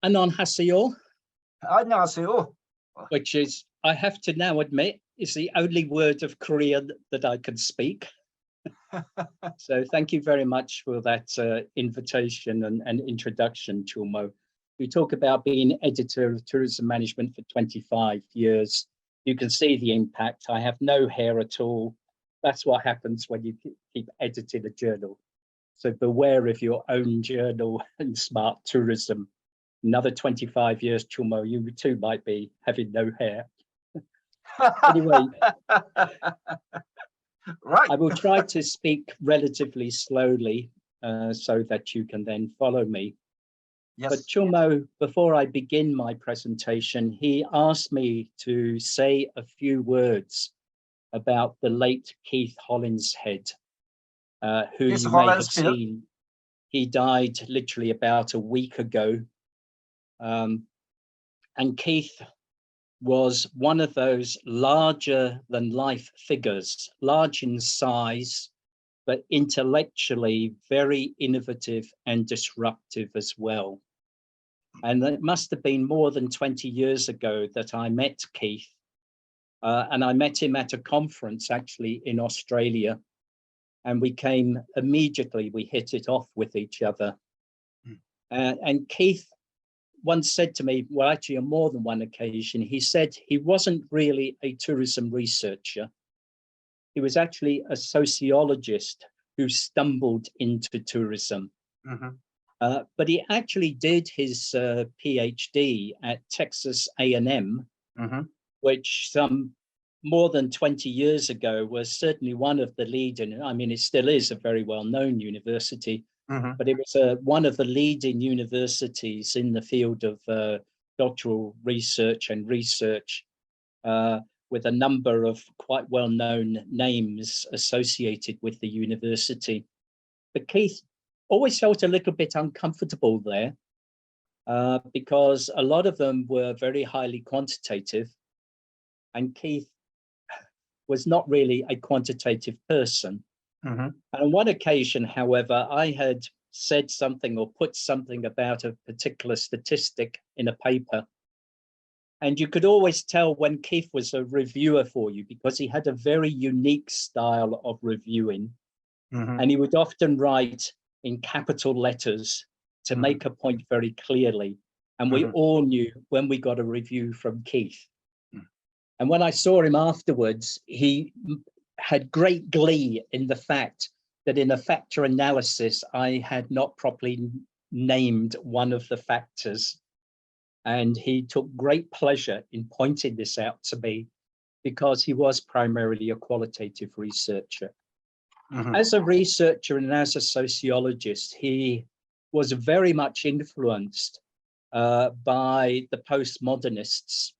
안녕하세요, 안녕하세요. which is, I have to now admit, is the only word of Korean that I can speak. So thank you very much for that invitation and introduction, Chulmo. You talk about being editor of tourism management for 25 years. You can see the impact. I have no hair at all. That's what happens when you keep editing a journal. So beware of your own journal and smart tourism. Another 25 years, Chulmo, you too might be having no hair. Anyway, Right. I will try to speak relatively slowly so that you can then follow me. Yes. But Chulmo, before I begin my presentation, he asked me to say a few words about the late Keith Hollinshead, who Keith you may have Hollinshead. seen. He died literally about a week ago. And Keith was one of those larger than life figures, large in size, but intellectually very innovative and disruptive as well. And it must have been more than 20 years ago that I met Keith. And I met him at a conference actually in Australia. And we came immediately, we hit it off with each other. And Keith once said to me, well, actually on more than one occasion, he said he wasn't really a tourism researcher. He was actually a sociologist who stumbled into tourism. But he actually did his PhD at Texas A&M, which some more than 20 years ago was certainly one of the leading, I mean, it still is a very well-known university, but it was one of the leading universities in the field of doctoral research and research with a number of quite well-known names associated with the university. But Keith always felt a little bit uncomfortable there because a lot of them were very highly quantitative, and Keith was not really a quantitative person. And on one occasion, however, I had said something or put something about a particular statistic in a paper. And you could always tell when Keith was a reviewer for you because he had a very unique style of reviewing. And he would often write in capital letters to make a point very clearly. And we all knew when we got a review from Keith. And when I saw him afterwards, he had great glee in the fact that in a factor analysis, I had not properly named one of the factors. And he took great pleasure in pointing this out to me because he was primarily a qualitative researcher. As a researcher and as a sociologist, he was very much influenced by the postmodernists.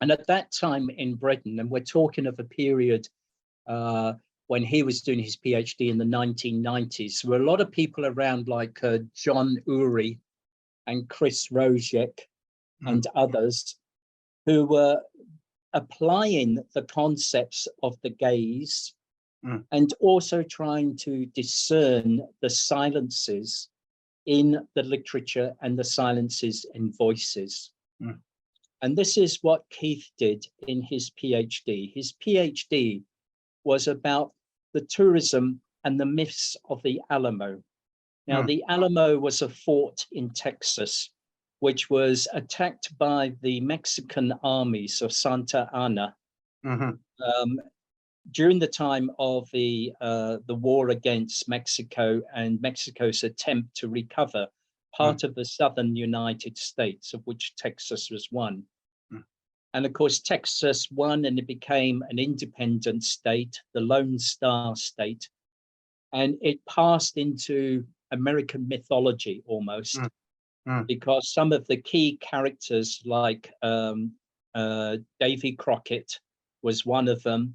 And at that time in Britain, and we're talking of a period when he was doing his PhD in the 1990s, there were a lot of people around like John Ury and Chris Rojek and others who were applying the concepts of the gaze and also trying to discern the silences in the literature and the silences in voices. And this is what Keith did in his PhD. His PhD was about the tourism and the myths of the Alamo. Now, the Alamo was a fort in Texas, which was attacked by the Mexican armies of Santa Anna during the time of the war against Mexico and Mexico's attempt to recover part of the southern United States, of which Texas was one. And of course, Texas won and it became an independent state, the Lone Star State. And it passed into American mythology almost, because some of the key characters like Davy Crockett was one of them.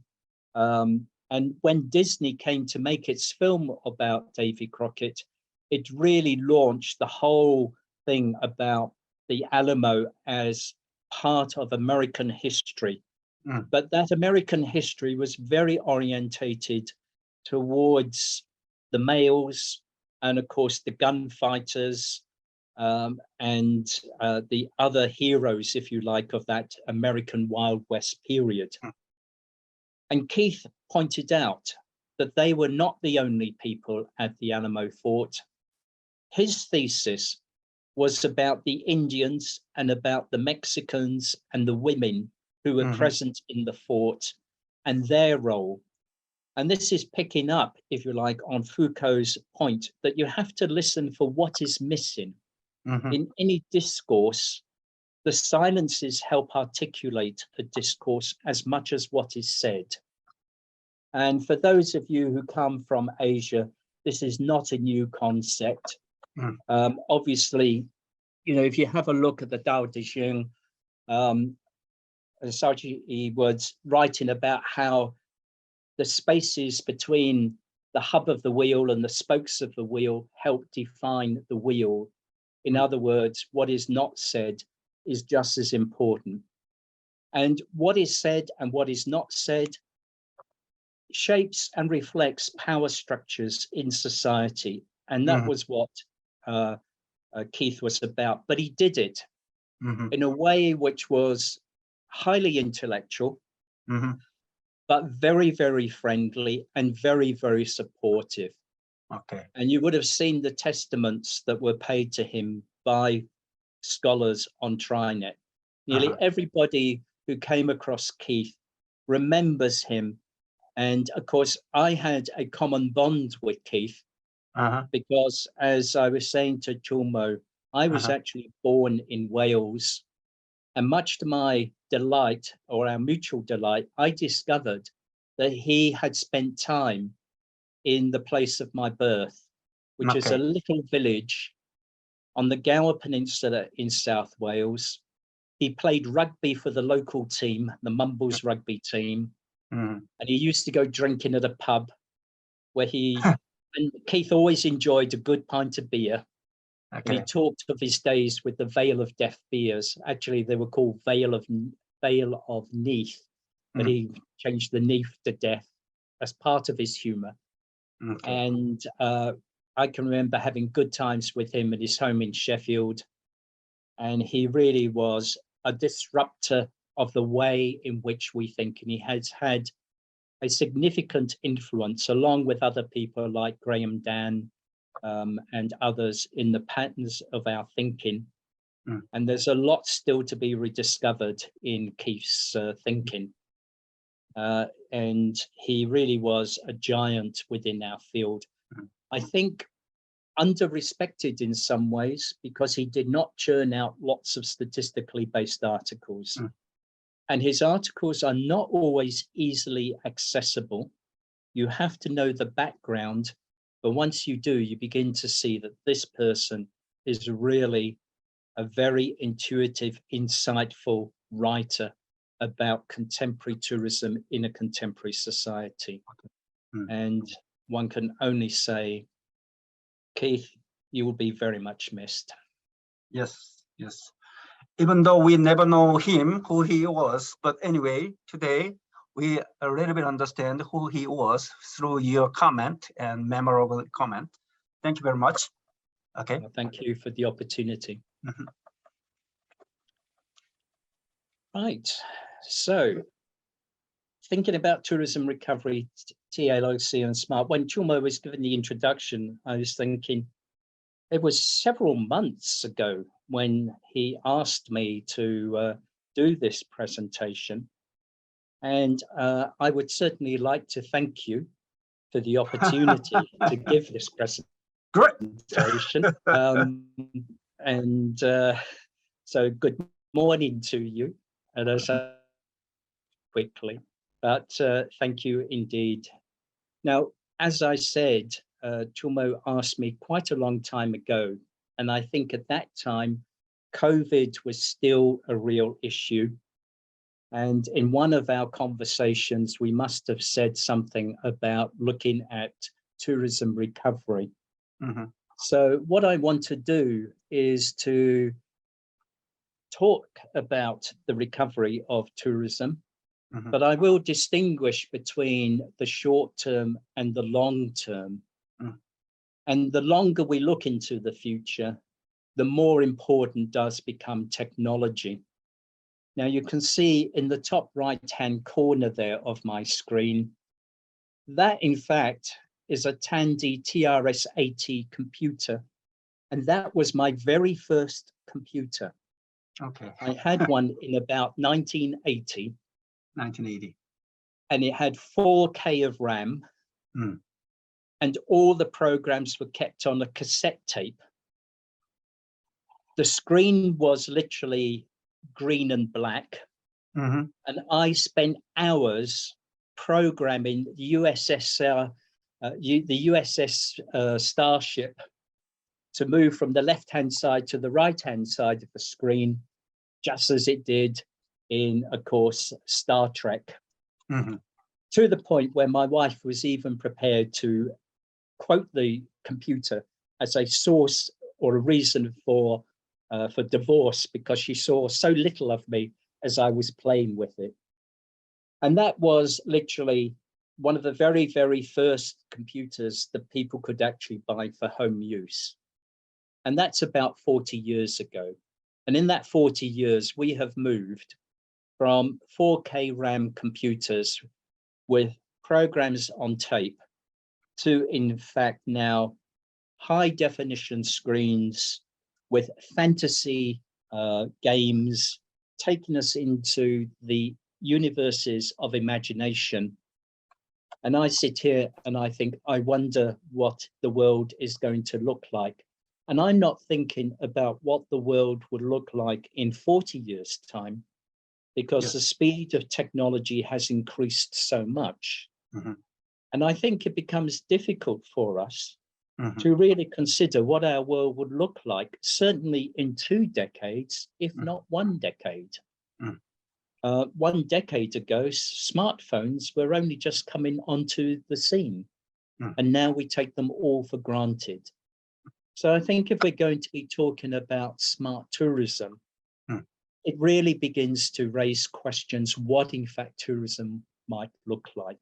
And when Disney came to make its film about Davy Crockett, it really launched the whole thing about the Alamo as part of American history. But that American history was very orientated towards the males and of course the gunfighters and the other heroes, if you like, of that American Wild West period. And Keith pointed out that they were not the only people at the Alamo fort. His thesis was about the Indians and about the Mexicans and the women who were present in the fort and their role. And this is picking up, if you like, on Foucault's point that you have to listen for what is missing. In any discourse, the silences help articulate a discourse as much as what is said. And for those of you who come from Asia, this is not a new concept. Obviously, you know, if you have a look at the Tao Te Ching, Sarji was writing about how the spaces between the hub of the wheel and the spokes of the wheel help define the wheel. In other words, what is not said is just as important. And what is said and what is not said shapes and reflects power structures in society. And that was what Keith was about. But he did it in a way which was highly intellectual, but very, very friendly and very, very supportive. Okay. And you would have seen the testaments that were paid to him by scholars on TriNet. Nearly everybody who came across Keith remembers him. And of course, I had a common bond with Keith because, as I was saying to Chulmo, I was actually born in Wales. And much to my delight, or our mutual delight, I discovered that he had spent time in the place of my birth, which is a little village on the Gower Peninsula in South Wales. He played rugby for the local team, the Mumbles rugby team, and he used to go drinking at a pub where and Keith always enjoyed a good pint of beer. And he talked of his days with the Vale of Death beers. Actually, they were called Vale of Neath, but he changed the Neath to Death as part of his humor. And I can remember having good times with him at his home in Sheffield. And he really was a disruptor of the way in which we think. And he has had a significant influence, along with other people like Graham Dan and others, in the patterns of our thinking. And there's a lot still to be rediscovered in Keith's thinking. And he really was a giant within our field. I think under-respected in some ways because he did not churn out lots of statistically based articles. And his articles are not always easily accessible. You have to know the background, but once you do, you begin to see that this person is really a very intuitive, insightful writer about contemporary tourism in a contemporary society. And one can only say, Keith, you will be very much missed. Yes, yes. Even though we never know him, who he was, but anyway, today we a little bit understand who he was through your comment and memorable comment. Thank you very much. Okay. Well, thank you for the opportunity. Right. So, thinking about tourism recovery, TALC and SMART, when Chulmo was given the introduction, I was thinking, it was several months ago when he asked me to do this presentation. And I would certainly like to thank you for the opportunity to give this presentation. So good morning to you. And as quickly, but thank you indeed. Now, as I said, Chulmo asked me quite a long time ago, and I think at that time, COVID was still a real issue. And in one of our conversations, we must have said something about looking at tourism recovery. So what I want to do is to talk about the recovery of tourism, but I will distinguish between the short term and the long term. And the longer we look into the future, the more important does become technology. Now you can see in the top right-hand corner there of my screen, that in fact is a Tandy TRS-80 computer. And that was my very first computer. Okay. I had one in about 1980. 1980. And it had 4K of RAM. Mm. And all the programs were kept on a cassette tape. The screen was literally green and black. Mm-hmm. And I spent hours programming the USS Starship to move from the left-hand side to the right-hand side of the screen, just as it did in, of course, Star Trek. Mm-hmm. To the point where my wife was even prepared to quote the computer as a source or a reason for divorce, because she saw so little of me as I was playing with it. And that was literally one of the very, very first computers that people could actually buy for home use. And that's about 40 years ago. And in that 40 years, we have moved from 4K RAM computers with programs on tape to, in fact, now high definition screens with fantasy games, taking us into the universes of imagination. And I sit here and I think, I wonder what the world is going to look like. And I'm not thinking about what the world would look like in 40 years' time, because the speed of technology has increased so much. Mm-hmm. And I think it becomes difficult for us to really consider what our world would look like, certainly in 2 decades, if not 1 decade. 1 decade ago, smartphones were only just coming onto the scene, and now we take them all for granted. So I think if we're going to be talking about smart tourism, it really begins to raise questions what, in fact, tourism might look like.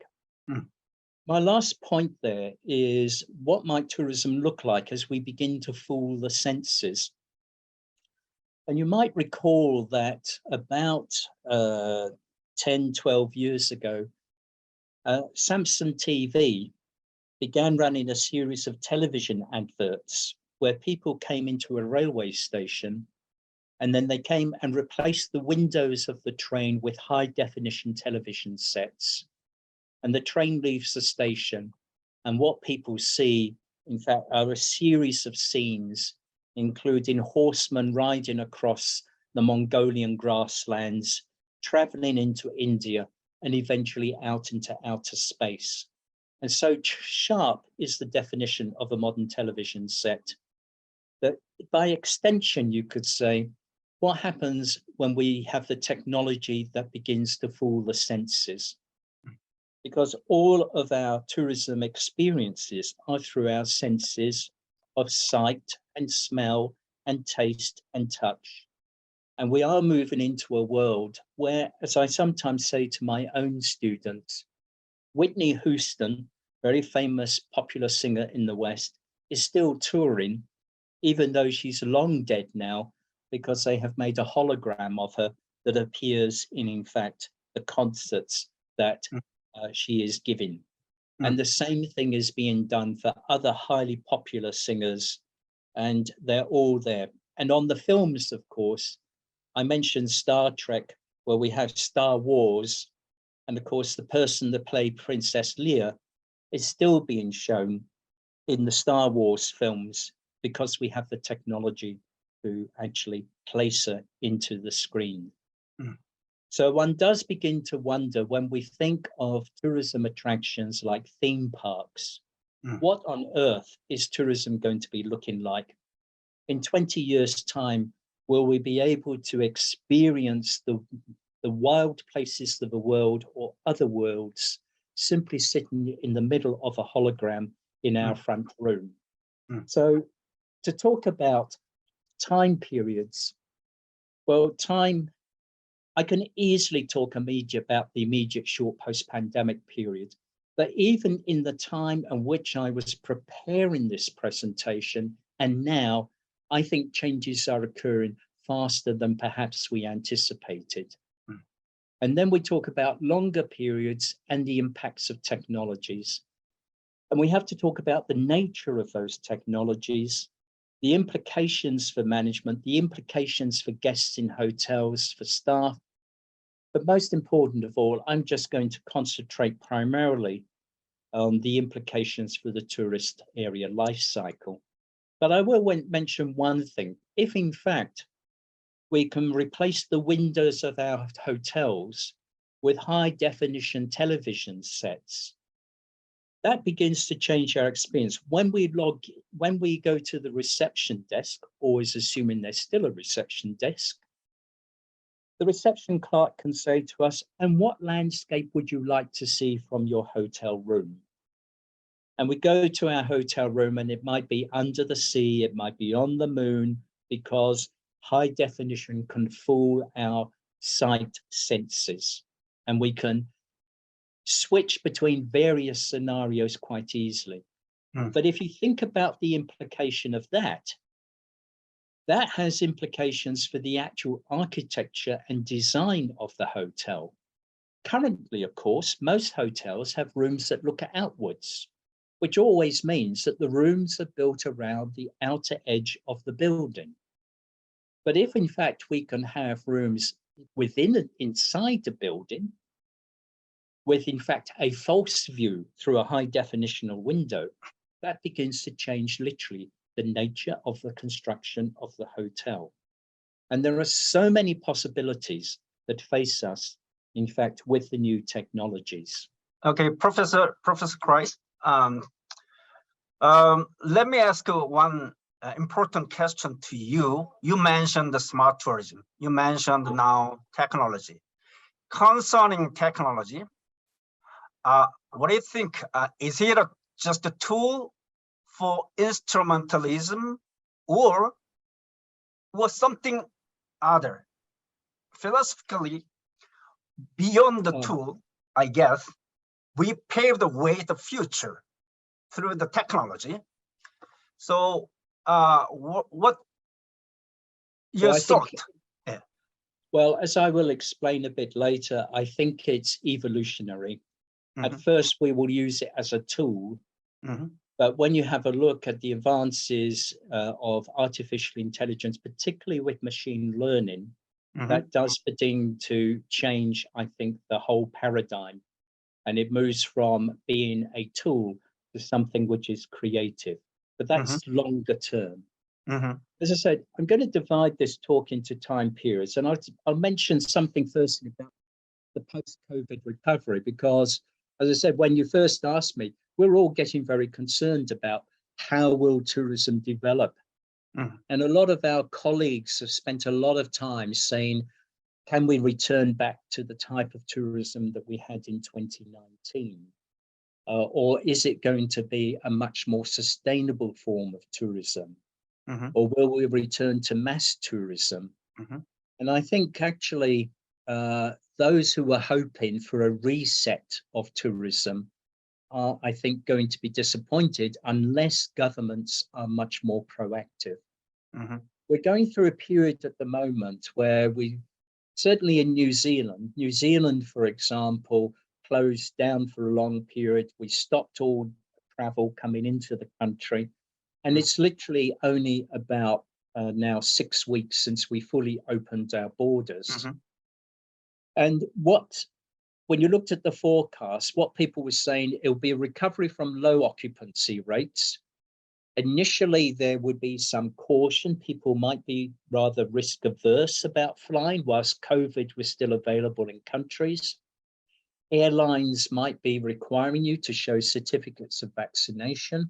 My last point there is, what might tourism look like as we begin to fool the senses? And you might recall that about 10, 12 years ago, Samsung TV began running a series of television adverts where people came into a railway station and then they came and replaced the windows of the train with high definition television sets. And the train leaves the station, and what people see, in fact, are a series of scenes, including horsemen riding across the Mongolian grasslands, traveling into India, and eventually out into outer space. And so sharp is the definition of a modern television set that, by extension, you could say, what happens when we have the technology that begins to fool the senses? Because all of our tourism experiences are through our senses of sight and smell and taste and touch. And we are moving into a world where, as I sometimes say to my own students, Whitney Houston, very famous popular singer in the West, is still touring, even though she's long dead now, because they have made a hologram of her that appears in fact, the concerts that she is giving. And the same thing is being done for other highly popular singers, and they're all there. And on the films, of course, I mentioned Star Trek, where we have Star Wars, and of course, the person that played Princess Leia is still being shown in the Star Wars films because we have the technology to actually place her into the screen. So one does begin to wonder, when we think of tourism attractions like theme parks, what on earth is tourism going to be looking like? In 20 years' time, will we be able to experience the wild places of the world or other worlds simply sitting in the middle of a hologram in our front room? So to talk about time periods, well, time, I can easily talk about the immediate short post-pandemic period, but even in the time in which I was preparing this presentation, and now I think changes are occurring faster than perhaps we anticipated. And then we talk about longer periods and the impacts of technologies. And we have to talk about the nature of those technologies, the implications for management, the implications for guests in hotels, for staff. But most important of all, I'm just going to concentrate primarily on the implications for the tourist area life cycle. But I will mention one thing. If in fact we can replace the windows of our hotels with high definition television sets, that begins to change our experience. When we go to the reception desk, always assuming there's still a reception desk, the reception clerk can say to us, and what landscape would you like to see from your hotel room? And we go to our hotel room and it might be under the sea, it might be on the moon, because high definition can fool our sight senses. And we can switch between various scenarios quite easily. But if you think about the implication of that, that has implications for the actual architecture and design of the hotel. Currently, of course, most hotels have rooms that look outwards, which always means that the rooms are built around the outer edge of the building. But if in fact we can have rooms inside the building, with in fact a false view through a high definitional window, that begins to change literally the nature of the construction of the hotel. And there are so many possibilities that face us, in fact, with the new technologies. Okay, Professor Christ, let me ask you one important question to you. You mentioned the smart tourism. You mentioned now technology. Concerning technology, what do you think? Is it just a tool for instrumentalism, or something other? Philosophically, beyond the tool, I guess, we pave the way to the future through the technology. So what your thought? Well, as I will explain a bit later, I think it's evolutionary. At first, we will use it as a tool. But when you have a look at the advances of artificial intelligence, particularly with machine learning, that does begin to change, I think, the whole paradigm. And it moves from being a tool to something which is creative. But that's longer term. As I said, I'm going to divide this talk into time periods. And I'll mention something first about the post-COVID recovery, because, as I said, when you first asked me, we're all getting very concerned about how will tourism develop. And a lot of our colleagues have spent a lot of time saying, can we return back to the type of tourism that we had in 2019? Or is it going to be a much more sustainable form of tourism? Or will we return to mass tourism? And I think actually those who are hoping for a reset of tourism are, I think, going to be disappointed unless governments are much more proactive. We're going through a period at the moment where we, certainly in New Zealand, for example, closed down for a long period. We stopped all travel coming into the country. And it's literally only about now 6 weeks since we fully opened our borders. And when you looked at the forecast, what people were saying, it'll be a recovery from low occupancy rates. Initially, there would be some caution. People might be rather risk averse about flying whilst COVID was still available in countries. Airlines might be requiring you to show certificates of vaccination.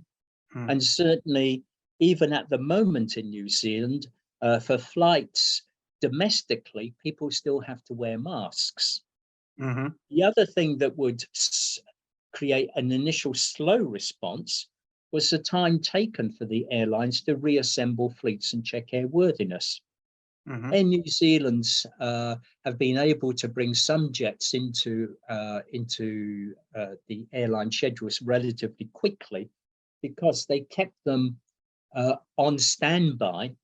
And certainly, even at the moment in New Zealand, for flights domestically, people still have to wear masks. The other thing that would create an initial slow response was the time taken for the airlines to reassemble fleets and check airworthiness. Air New Zealand's have been able to bring some jets into the airline schedules relatively quickly, because they kept them on standby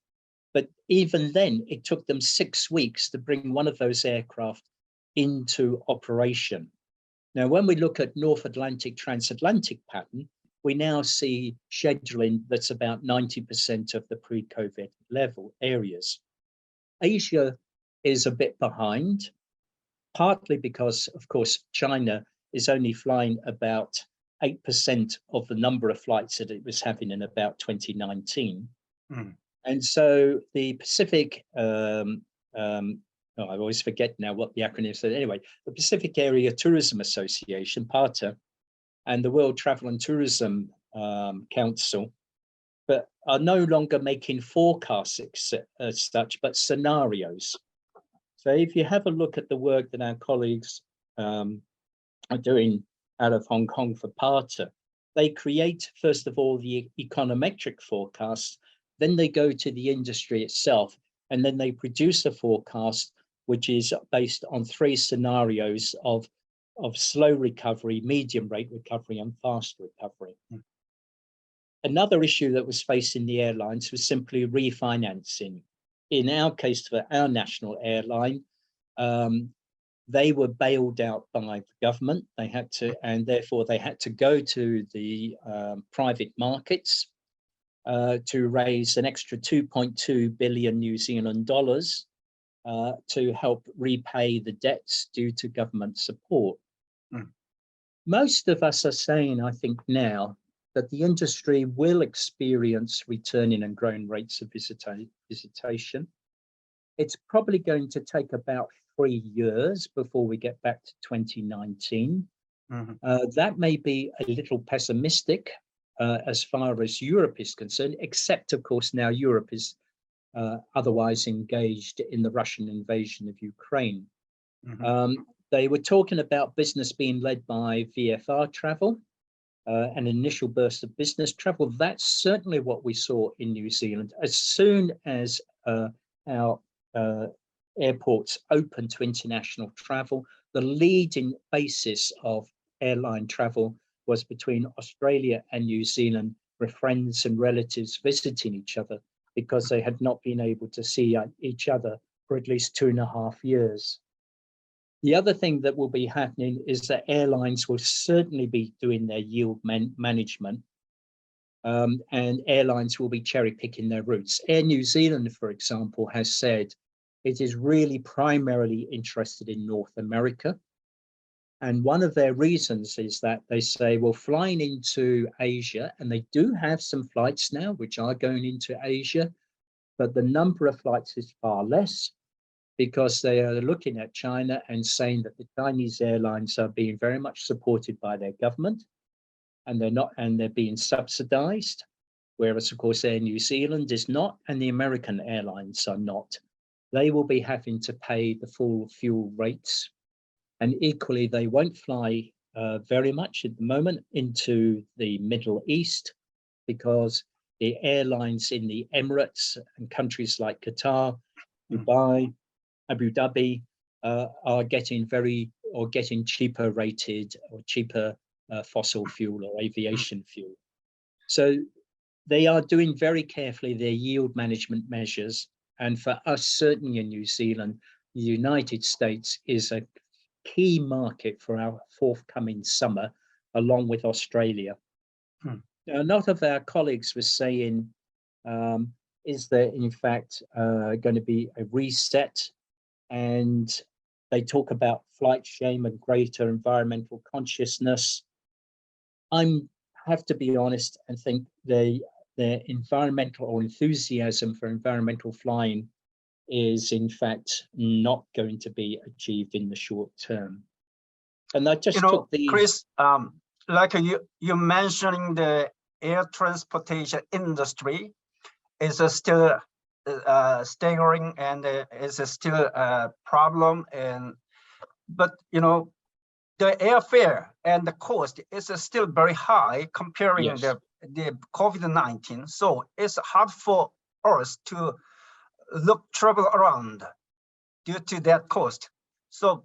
But even then, it took them 6 weeks to bring one of those aircraft into operation. Now, when we look at North Atlantic transatlantic pattern, we now see scheduling that's about 90% of the pre-COVID level areas. Asia is a bit behind, partly because, of course, China is only flying about 8% of the number of flights that it was having in about 2019. And so the Pacific, I always forget now what the acronym said. Anyway, the Pacific Area Tourism Association, PATA, and the World Travel and Tourism Council, but are no longer making forecasts as such, but scenarios. So if you have a look at the work that our colleagues are doing out of Hong Kong for PATA, they create, first of all, the econometric forecasts, then they go to the industry itself, and then they produce a forecast which is based on 3 scenarios of slow recovery, medium rate recovery, and fast recovery. Another issue that was facing the airlines was simply refinancing. In our case, for our national airline, they were bailed out by the government. They had to, and therefore they had to go to the private markets to raise an extra 2.2 billion New Zealand dollars to help repay the debts due to government support. Most of us are saying, I think now, that the industry will experience returning and growing rates of visitation. It's probably going to take about 3 years before we get back to 2019. That may be a little pessimistic as far as Europe is concerned, except of course now Europe is otherwise engaged in the Russian invasion of Ukraine. They were talking about business being led by VFR travel, an initial burst of business travel. That's certainly what we saw in New Zealand. As soon as our airports opened to international travel, the leading basis of airline travel was between Australia and New Zealand, with friends and relatives visiting each other, because they had not been able to see each other for at least 2.5 years. The other thing that will be happening is that airlines will certainly be doing their yield management, and airlines will be cherry picking their routes. Air New Zealand, for example, has said it is really primarily interested in North America. And one of their reasons is that they say, well, flying into Asia, and they do have some flights now which are going into Asia, but the number of flights is far less, because they are looking at China and saying that the Chinese airlines are being very much supported by their government, and they're being subsidized, whereas of course Air New Zealand is not, and the American airlines are not. They will be having to pay the full fuel rates, and equally they won't fly very much at the moment into the Middle East, because the airlines in the Emirates and countries like Qatar, Dubai, Abu Dhabi are getting cheaper rated or cheaper fossil fuel or aviation fuel. So they are doing very carefully their yield management measures. And for us, certainly in New Zealand, the United States is a key market for our forthcoming summer, along with Australia. Now, a lot of our colleagues were saying, is there in fact going to be a reset? And they talk about flight shame and greater environmental consciousness. I have to be honest and think their environmental or enthusiasm for environmental flying is in fact not going to be achieved in the short term. And I just took the Chris, like you mentioning the air transportation industry is still staggering, and is still a problem. But the airfare and the cost is still very high comparing the COVID-19. So it's hard for us to travel around due to that cost. So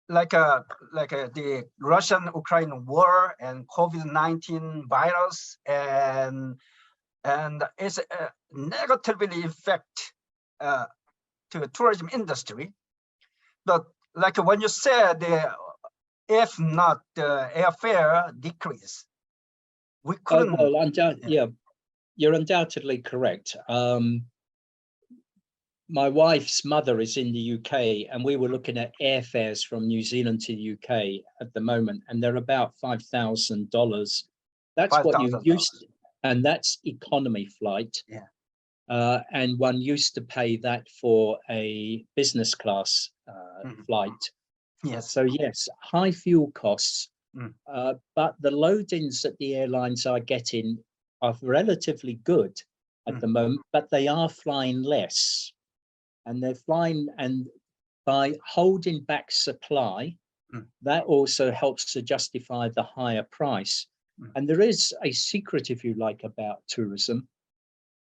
like the Russian-Ukraine war and COVID-19 virus, and and it's negatively affect to the tourism industry. But like when you said, if not the airfare decrease, we couldn't. Well, yeah, you're undoubtedly correct. My wife's mother is in the UK, and we were looking at airfares from New Zealand to the UK at the moment, and they're about $5,000. That's what you used to, and that's economy flight. Yeah. And one used to pay that for a business class flight. Yes. So yes, high fuel costs, but the loadings that the airlines are getting are relatively good at the moment, but they are flying less. And they're flying, and by holding back supply, that also helps to justify the higher price. And there is a secret, if you like, about tourism.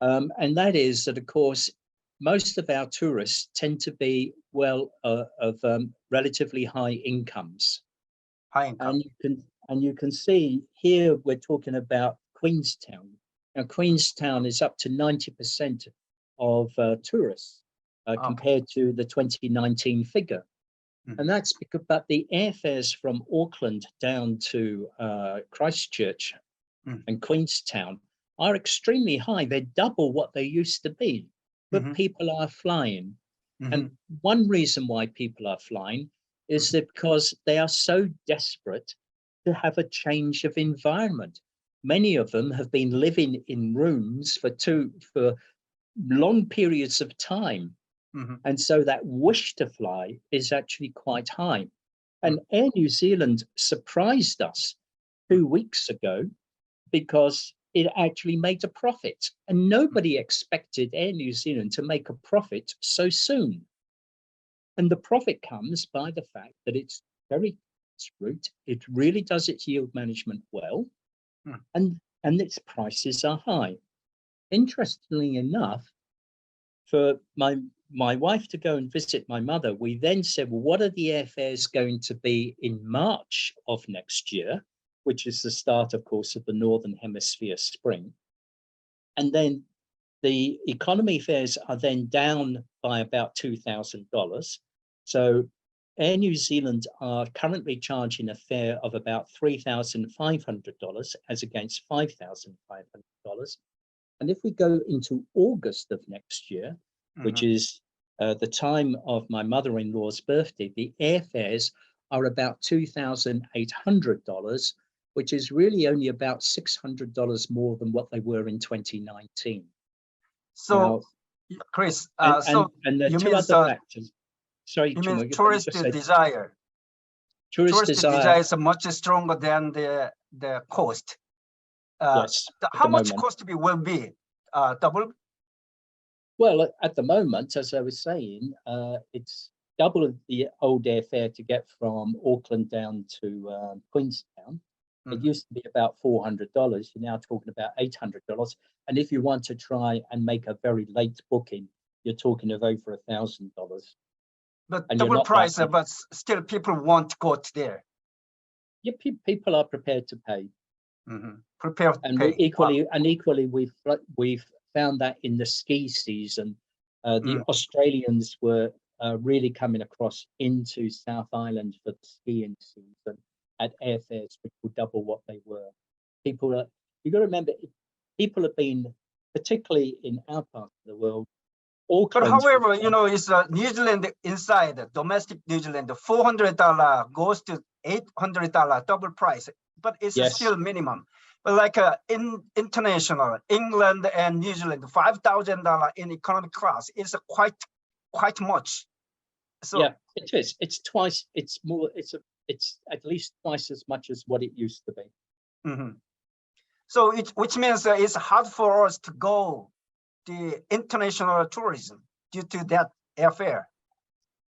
And that is that, of course, most of our tourists tend to be of relatively high incomes. High income. And you can see here we're talking about Queenstown. Now, Queenstown is up to 90% of tourists compared to the 2019 figure. And that's because, but the airfares from Auckland down to Christchurch and Queenstown are extremely high. They're double what they used to be, but people are flying. And one reason why people are flying is that because they are so desperate to have a change of environment. Many of them have been living in rooms for long periods of time. And so that wish to fly is actually quite high. And Air New Zealand surprised us 2 weeks ago because it actually made a profit. And nobody expected Air New Zealand to make a profit so soon. And the profit comes by the fact that it's very route. It really does its yield management well, and its prices are high. Interestingly enough, for my wife to go and visit my mother, we then said, well, what are the airfares going to be in March of next year, which is the start, of course, of the Northern Hemisphere spring. And then the economy fares are then down by about $2,000. So Air New Zealand are currently charging a fare of about $3,500 as against $5,500. And if we go into August of next year, which is the time of my mother-in-law's birthday, the airfares are about $2,800, which is really only about $600 more than what they were in 2019. So, now, Chris, and there are two other factors. Sorry, you mean tourist desire? Tourist desire is much stronger than the cost. Yes. How much cost will be? Double? Well, at the moment, as I was saying, it's double the old airfare to get from Auckland down to Queenstown. It used to be about $400. You're now talking about $800. And if you want to try and make a very late booking, you're talking of over $1,000. But double price, but still people want to go to there. Yeah, people are prepared to pay. Prepared to pay. Equally, we've found that in the ski season, the Australians were really coming across into South Island for the skiing season at airfares which were double what they were. You got to remember, people have been, particularly in our part of the world. But however, it's New Zealand inside, domestic New Zealand, $400 goes to $800 double price, but it's still minimum. But like in international, England and New Zealand, $5,000 in economy class is quite much. So yeah, it is. It's twice. It's more. It's at least twice as much as what it used to be. So which means it's hard for us to go the international tourism due to that airfare.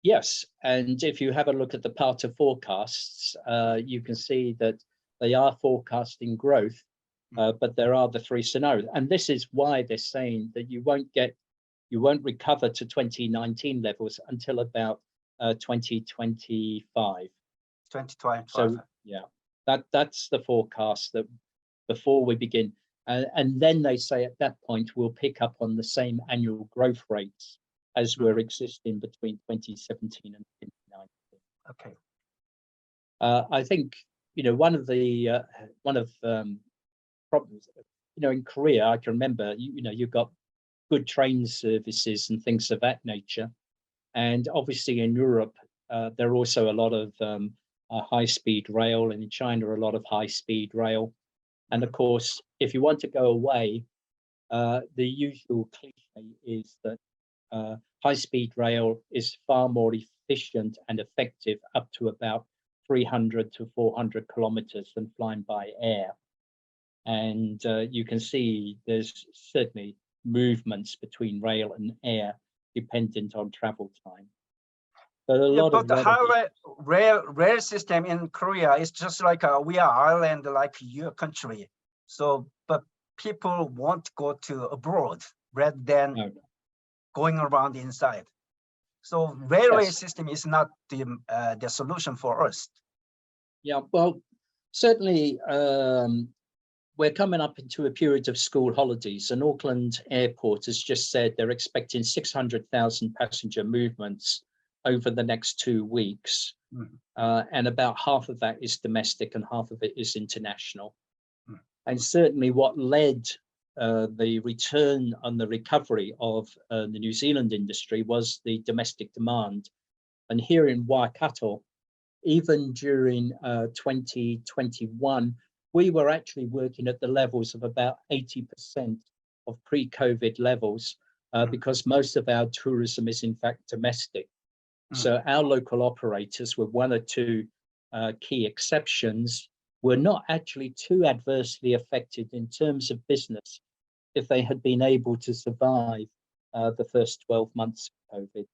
Yes, and if you have a look at the part of forecasts, you can see that they are forecasting growth, but there are the three scenarios, and this is why they're saying that you won't recover to 2019 levels until about 2025. 2025. So yeah, that's the forecast that before we begin. And then they say at that point, we'll pick up on the same annual growth rates as were existing between 2017 and 2019. Okay. I think, one of problems, in Korea, I can remember, you've got good train services and things of that nature. And obviously in Europe, there are also a lot of high-speed rail, and in China, a lot of high-speed rail. And of course, if you want to go away, the usual cliche is that high-speed rail is far more efficient and effective up to about 300 to 400 kilometers than flying by air. And you can see there's certainly movements between rail and air dependent on travel time. But the rail system in Korea is just like we are island, like your country. So, but people want to go to abroad rather than going around inside. So, railway system is not the solution for us. Yeah, well, certainly we're coming up into a period of school holidays, and Auckland Airport has just said they're expecting 600,000 passenger movements over the next 2 weeks. And about half of that is domestic and half of it is international. And certainly what led the return and the recovery of the New Zealand industry was the domestic demand. And here in Waikato, even during 2021, we were actually working at the levels of about 80% of pre-COVID levels because most of our tourism is in fact domestic. So our local operators, with one or two key exceptions, were not actually too adversely affected in terms of business if they had been able to survive the first 12 months of COVID.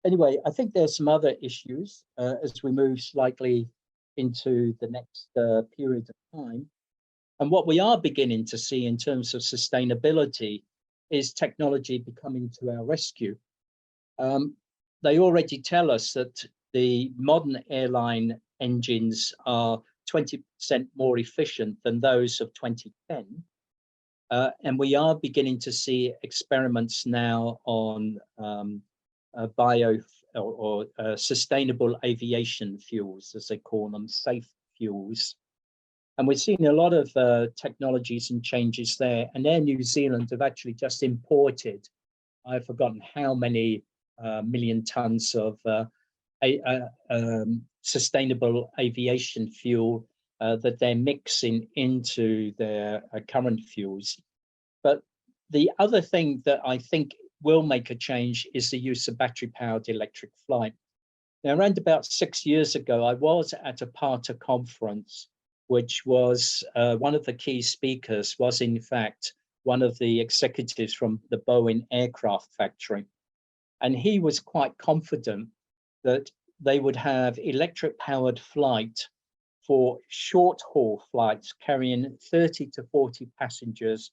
Anyway, I think there's some other issues as we move slightly into the next period of time. And what we are beginning to see in terms of sustainability is technology becoming to our rescue. They already tell us that the modern airline engines are 20% more efficient than those of 2010. And we are beginning to see experiments now on sustainable aviation fuels, as they call them, safe fuels. And we're seeing a lot of technologies and changes there. And Air New Zealand have actually just imported, I've forgotten how many million tons of sustainable aviation fuel that they're mixing into their current fuels. But the other thing that I think will make a change is the use of battery-powered electric flight. Now, around about 6 years ago, I was at a PATA conference, which was one of the key speakers was in fact one of the executives from the Boeing aircraft factory. And he was quite confident that they would have electric powered flight for short haul flights carrying 30 to 40 passengers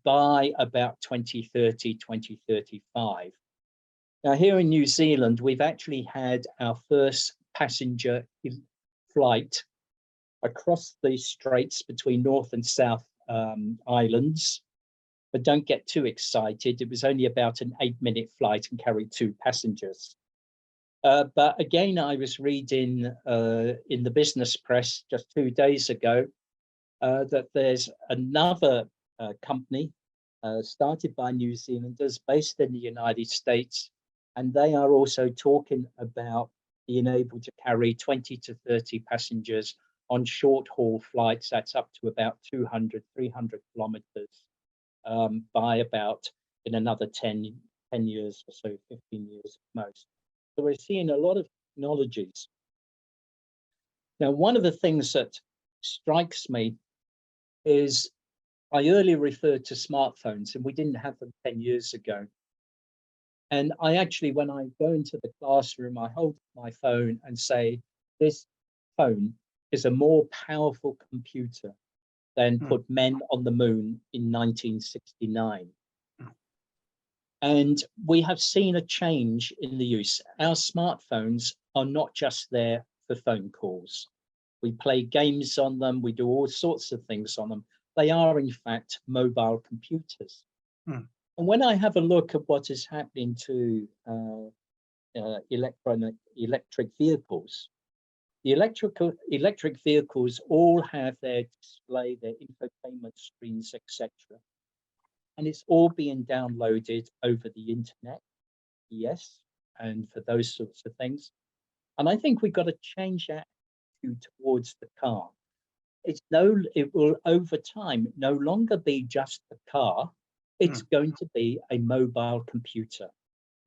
by about 2030, 2035. Now, here in New Zealand, we've actually had our first passenger flight across the straits between North and South Islands. But don't get too excited. It was only about an 8-minute flight and carried 2 passengers. But again, I was reading in the business press just 2 days ago that there's another company started by New Zealanders based in the United States, and they are also talking about being able to carry 20 to 30 passengers on short haul flights. That's up to about 200, 300 kilometers by about in another 10 years or so, 15 years at most. So we're seeing a lot of technologies. Now, one of the things that strikes me is I earlier referred to smartphones, and we didn't have them 10 years ago. And I actually, when I go into the classroom, I hold my phone and say, this phone is a more powerful computer than put men on the moon in 1969. And we have seen a change in the use. Our smartphones are not just there for phone calls. We play games on them. We do all sorts of things on them. They are, in fact, mobile computers. And when I have a look at what is happening to electric vehicles, the electric vehicles all have their display, their infotainment screens, etc. And it's all being downloaded over the internet, yes, and for those sorts of things. And I think we've got to change that towards the car. It will over time no longer be just the car. It's going to be a mobile computer.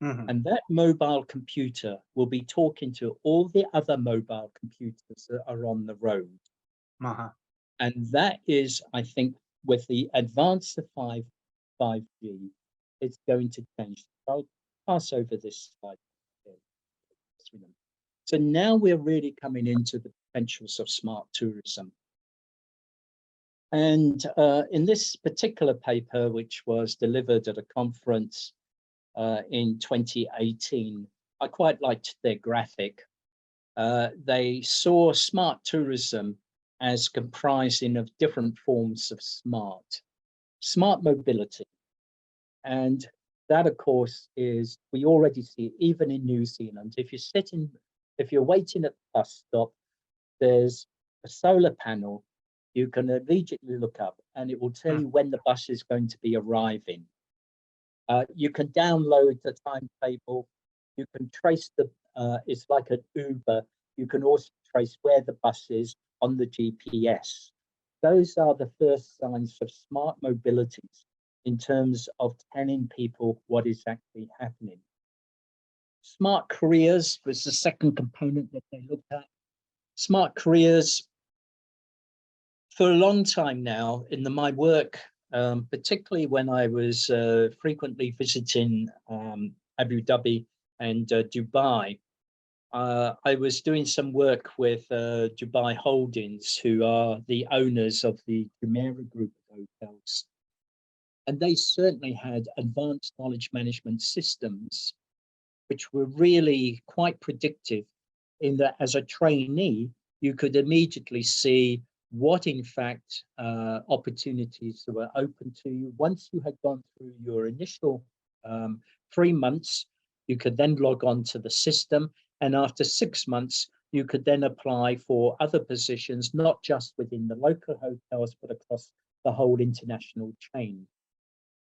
And that mobile computer will be talking to all the other mobile computers that are on the road. And that is, I think, with the advance of 5G, it's going to change. I'll pass over this slide. So now we're really coming into the potentials of smart tourism. And in this particular paper, which was delivered at a conference in 2018, I quite liked their graphic. They saw smart tourism as comprising of different forms of smart mobility. And that, of course, is, we already see it even in New Zealand. If you're waiting at the bus stop, there's a solar panel. You can immediately look up and it will tell you when the bus is going to be arriving. You can download the timetable. You can trace it's like an Uber. You can also trace where the bus is on the GPS. Those are the first signs of smart mobilities in terms of telling people what is actually happening. Smart careers was the second component that they looked at. Smart careers, for a long time now in my work, particularly when I was frequently visiting Abu Dhabi and Dubai, I was doing some work with Dubai Holdings, who are the owners of the Jumeirah Group of hotels. And they certainly had advanced knowledge management systems, which were really quite predictive in that as a trainee, you could immediately see what, in fact, opportunities were open to you. Once you had gone through your initial 3 months, you could then log on to the system. And after 6 months, you could then apply for other positions, not just within the local hotels, but across the whole international chain.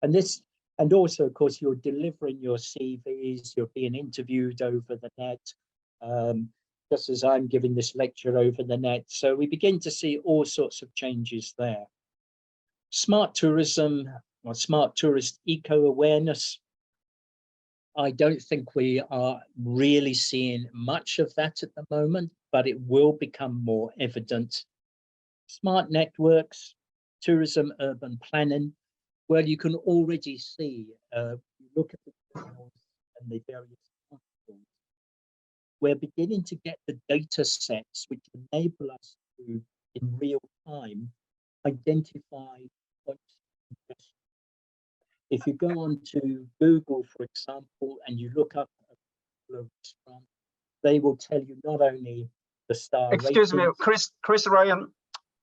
And also, of course, you're delivering your CVs, you're being interviewed over the net, just as I'm giving this lecture over the net. So we begin to see all sorts of changes there. Smart tourism, or smart tourist eco-awareness. I don't think we are really seeing much of that at the moment, but it will become more evident. Smart networks, tourism, urban planning. Well, you can already see, you look at the channels and the various platforms. We're beginning to get the data sets which enable us to, in real time, identify points of interest. If you go on to Google, for example, and you look up a particular restaurant, they will tell you not only the star Excuse me, Chris Ryan,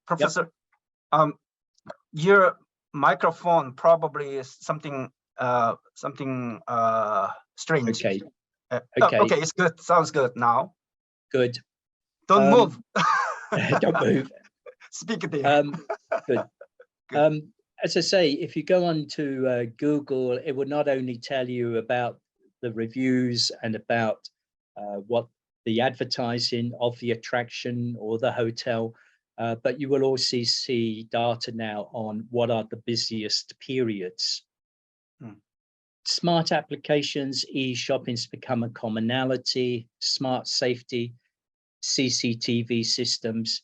Professor. Yep. Your microphone probably is something strange. Okay. Okay, it's good. Sounds good now. Good. Don't move. Don't move. Speak it there. Good. Good. As I say, if you go on to Google, it will not only tell you about the reviews and about what the advertising of the attraction or the hotel, but you will also see data now on what are the busiest periods. Smart applications, e-shopping's become a commonality, smart safety, CCTV systems.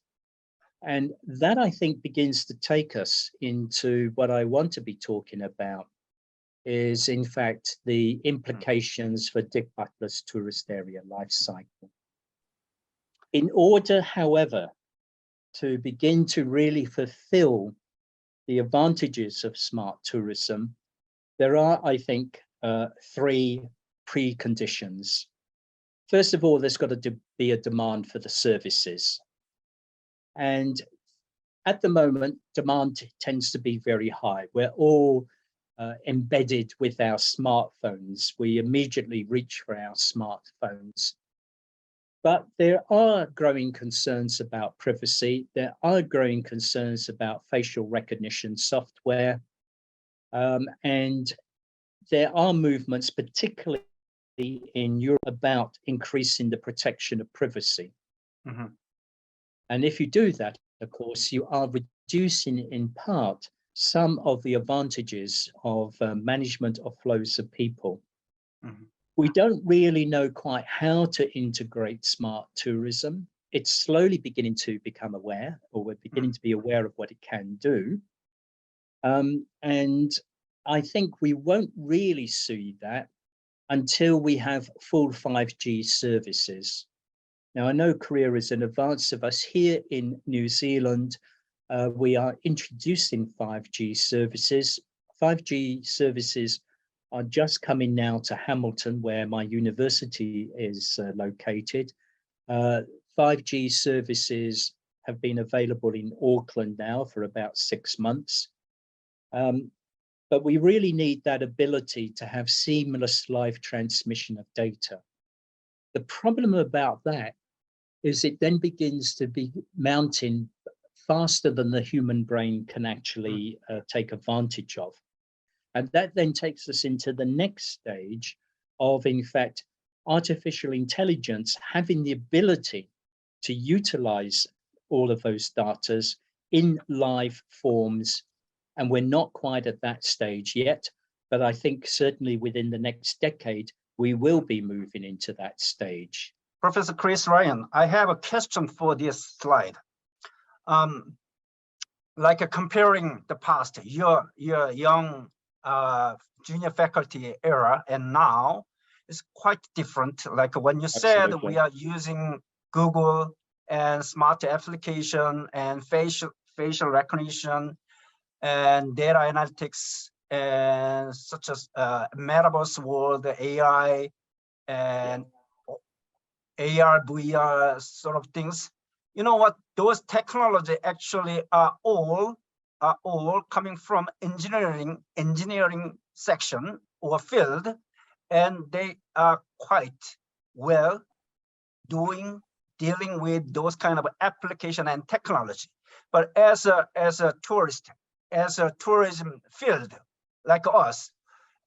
And that, I think, begins to take us into what I want to be talking about is, in fact, the implications for Dick Butler's tourist area life cycle. In order, however, to begin to really fulfill the advantages of smart tourism, there are, I think, 3 preconditions. First of all, there's got to be a demand for the services. And at the moment, demand tends to be very high. We're all embedded with our smartphones. We immediately reach for our smartphones. But there are growing concerns about privacy. There are growing concerns about facial recognition software. And there are movements, particularly in Europe, about increasing the protection of privacy. Mm-hmm. And if you do that, of course, you are reducing in part some of the advantages of management of flows of people. Mm-hmm. We don't really know quite how to integrate smart tourism. It's slowly beginning to become aware, or we're beginning to be aware of what it can do. And I think we won't really see that until we have full 5G services. Now, I know Korea is in advance of us. Here in New Zealand, we are introducing 5G services. 5G services are just coming now to Hamilton, where my university is located. 5G services have been available in Auckland now for about 6 months. But we really need that ability to have seamless live transmission of data. The problem about that is it then begins to be mounting faster than the human brain can actually take advantage of. And that then takes us into the next stage of, in fact, artificial intelligence having the ability to utilize all of those data in live forms. And we're not quite at that stage yet, but I think certainly within the next decade, we will be moving into that stage. Professor Chris Ryan, I have a question for this slide. Like comparing the past, your young junior faculty era and now is quite different. Like when you said we are using Google and smart application and facial recognition and data analytics and such as metaverse world, AI and AR, VR sort of things. You know what? Those technology actually are all coming from engineering section or field, and they are quite well dealing with those kind of application and technology. But as a tourist, as a tourism field like us,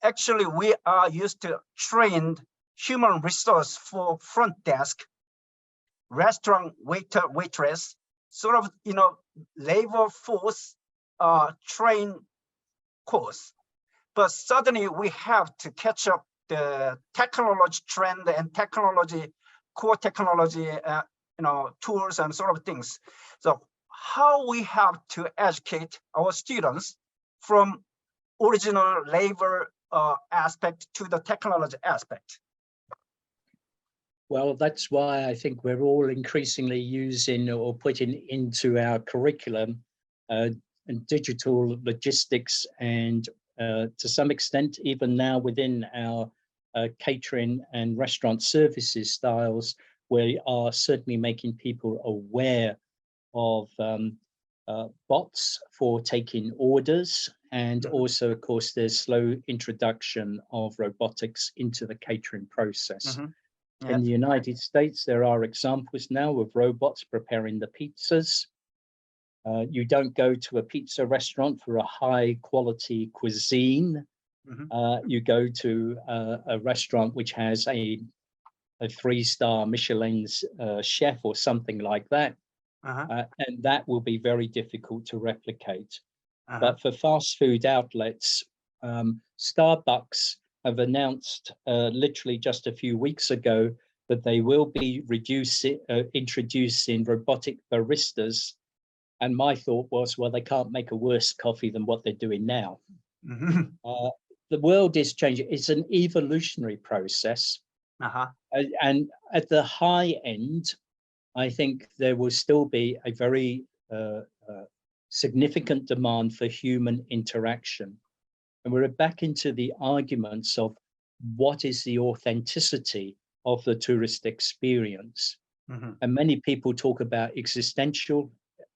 actually we are used to trained human resource for front desk, restaurant waiter, waitress, sort of, you know, labor force train course. But suddenly we have to catch up the technology trend and technology, core technology, you know, tools and sort of things. So how we have to educate our students from original labor aspect to the technology aspect? Well, that's why I think we're all increasingly using or putting into our curriculum digital logistics and to some extent, even now within our catering and restaurant services styles, we are certainly making people aware of bots for taking orders. And also, of course, there's slow introduction of robotics into the catering process. Yes. In the United States, there are examples now of robots preparing the pizzas. You don't go to a pizza restaurant for a high quality cuisine. You go to a restaurant which has a 3-star Michelin's chef or something like that. And that will be very difficult to replicate. But for fast food outlets, Starbucks have announced literally just a few weeks ago that they will be introducing robotic baristas. And my thought was, well, they can't make a worse coffee than what they're doing now. The world is changing. It's an evolutionary process. And at the high end, I think there will still be a very significant demand for human interaction. And we're back into the arguments of what is the authenticity of the tourist experience. And many people talk about existential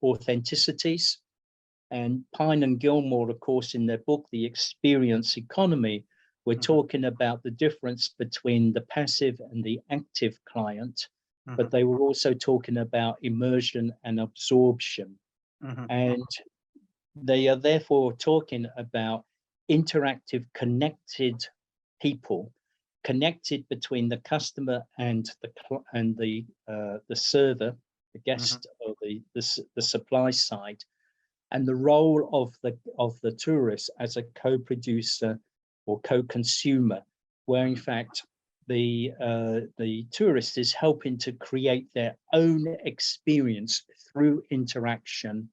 authenticities. And Pine and Gilmore, of course, in their book, The Experience Economy, were talking about the difference between the passive and the active client, but they were also talking about immersion and absorption. And they are therefore talking about interactive, connected people, connected between the customer and the server, the guest, or the supply side, and the role of the tourist as a co-producer or co-consumer, where in fact the tourist is helping to create their own experience through interaction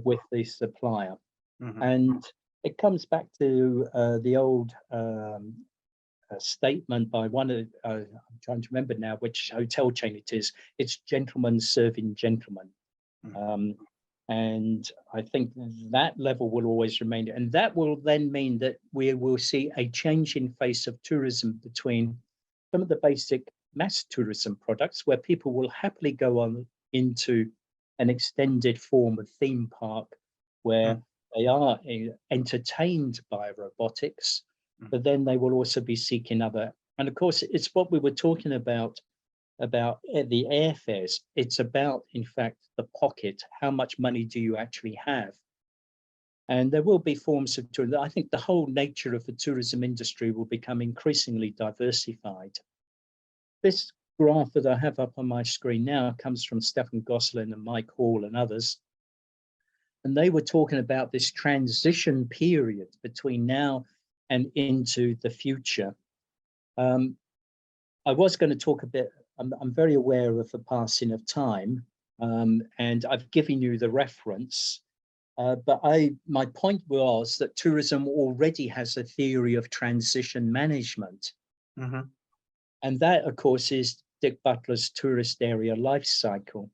with the supplier. And it comes back to the old statement by one of, I'm trying to remember now which hotel chain it is, it's gentlemen serving gentlemen. And I think that level will always remain. And that will then mean that we will see a change in face of tourism between some of the basic mass tourism products, where people will happily go on into an extended form of theme park, where they are entertained by robotics, but then they will also be seeking other. And of course, it's what we were talking about the airfares. It's about, in fact, the pocket. How much money do you actually have? And there will be forms of tourism. I think the whole nature of the tourism industry will become increasingly diversified. This graph that I have up on my screen now comes from Stefan Gosselin and Mike Hall and others. And they were talking about this transition period between now and into the future. I was going to talk a bit, I'm very aware of the passing of time, and I've given you the reference, but my point was that tourism already has a theory of transition management. And that, of course, is Dick Butler's tourist area life cycle.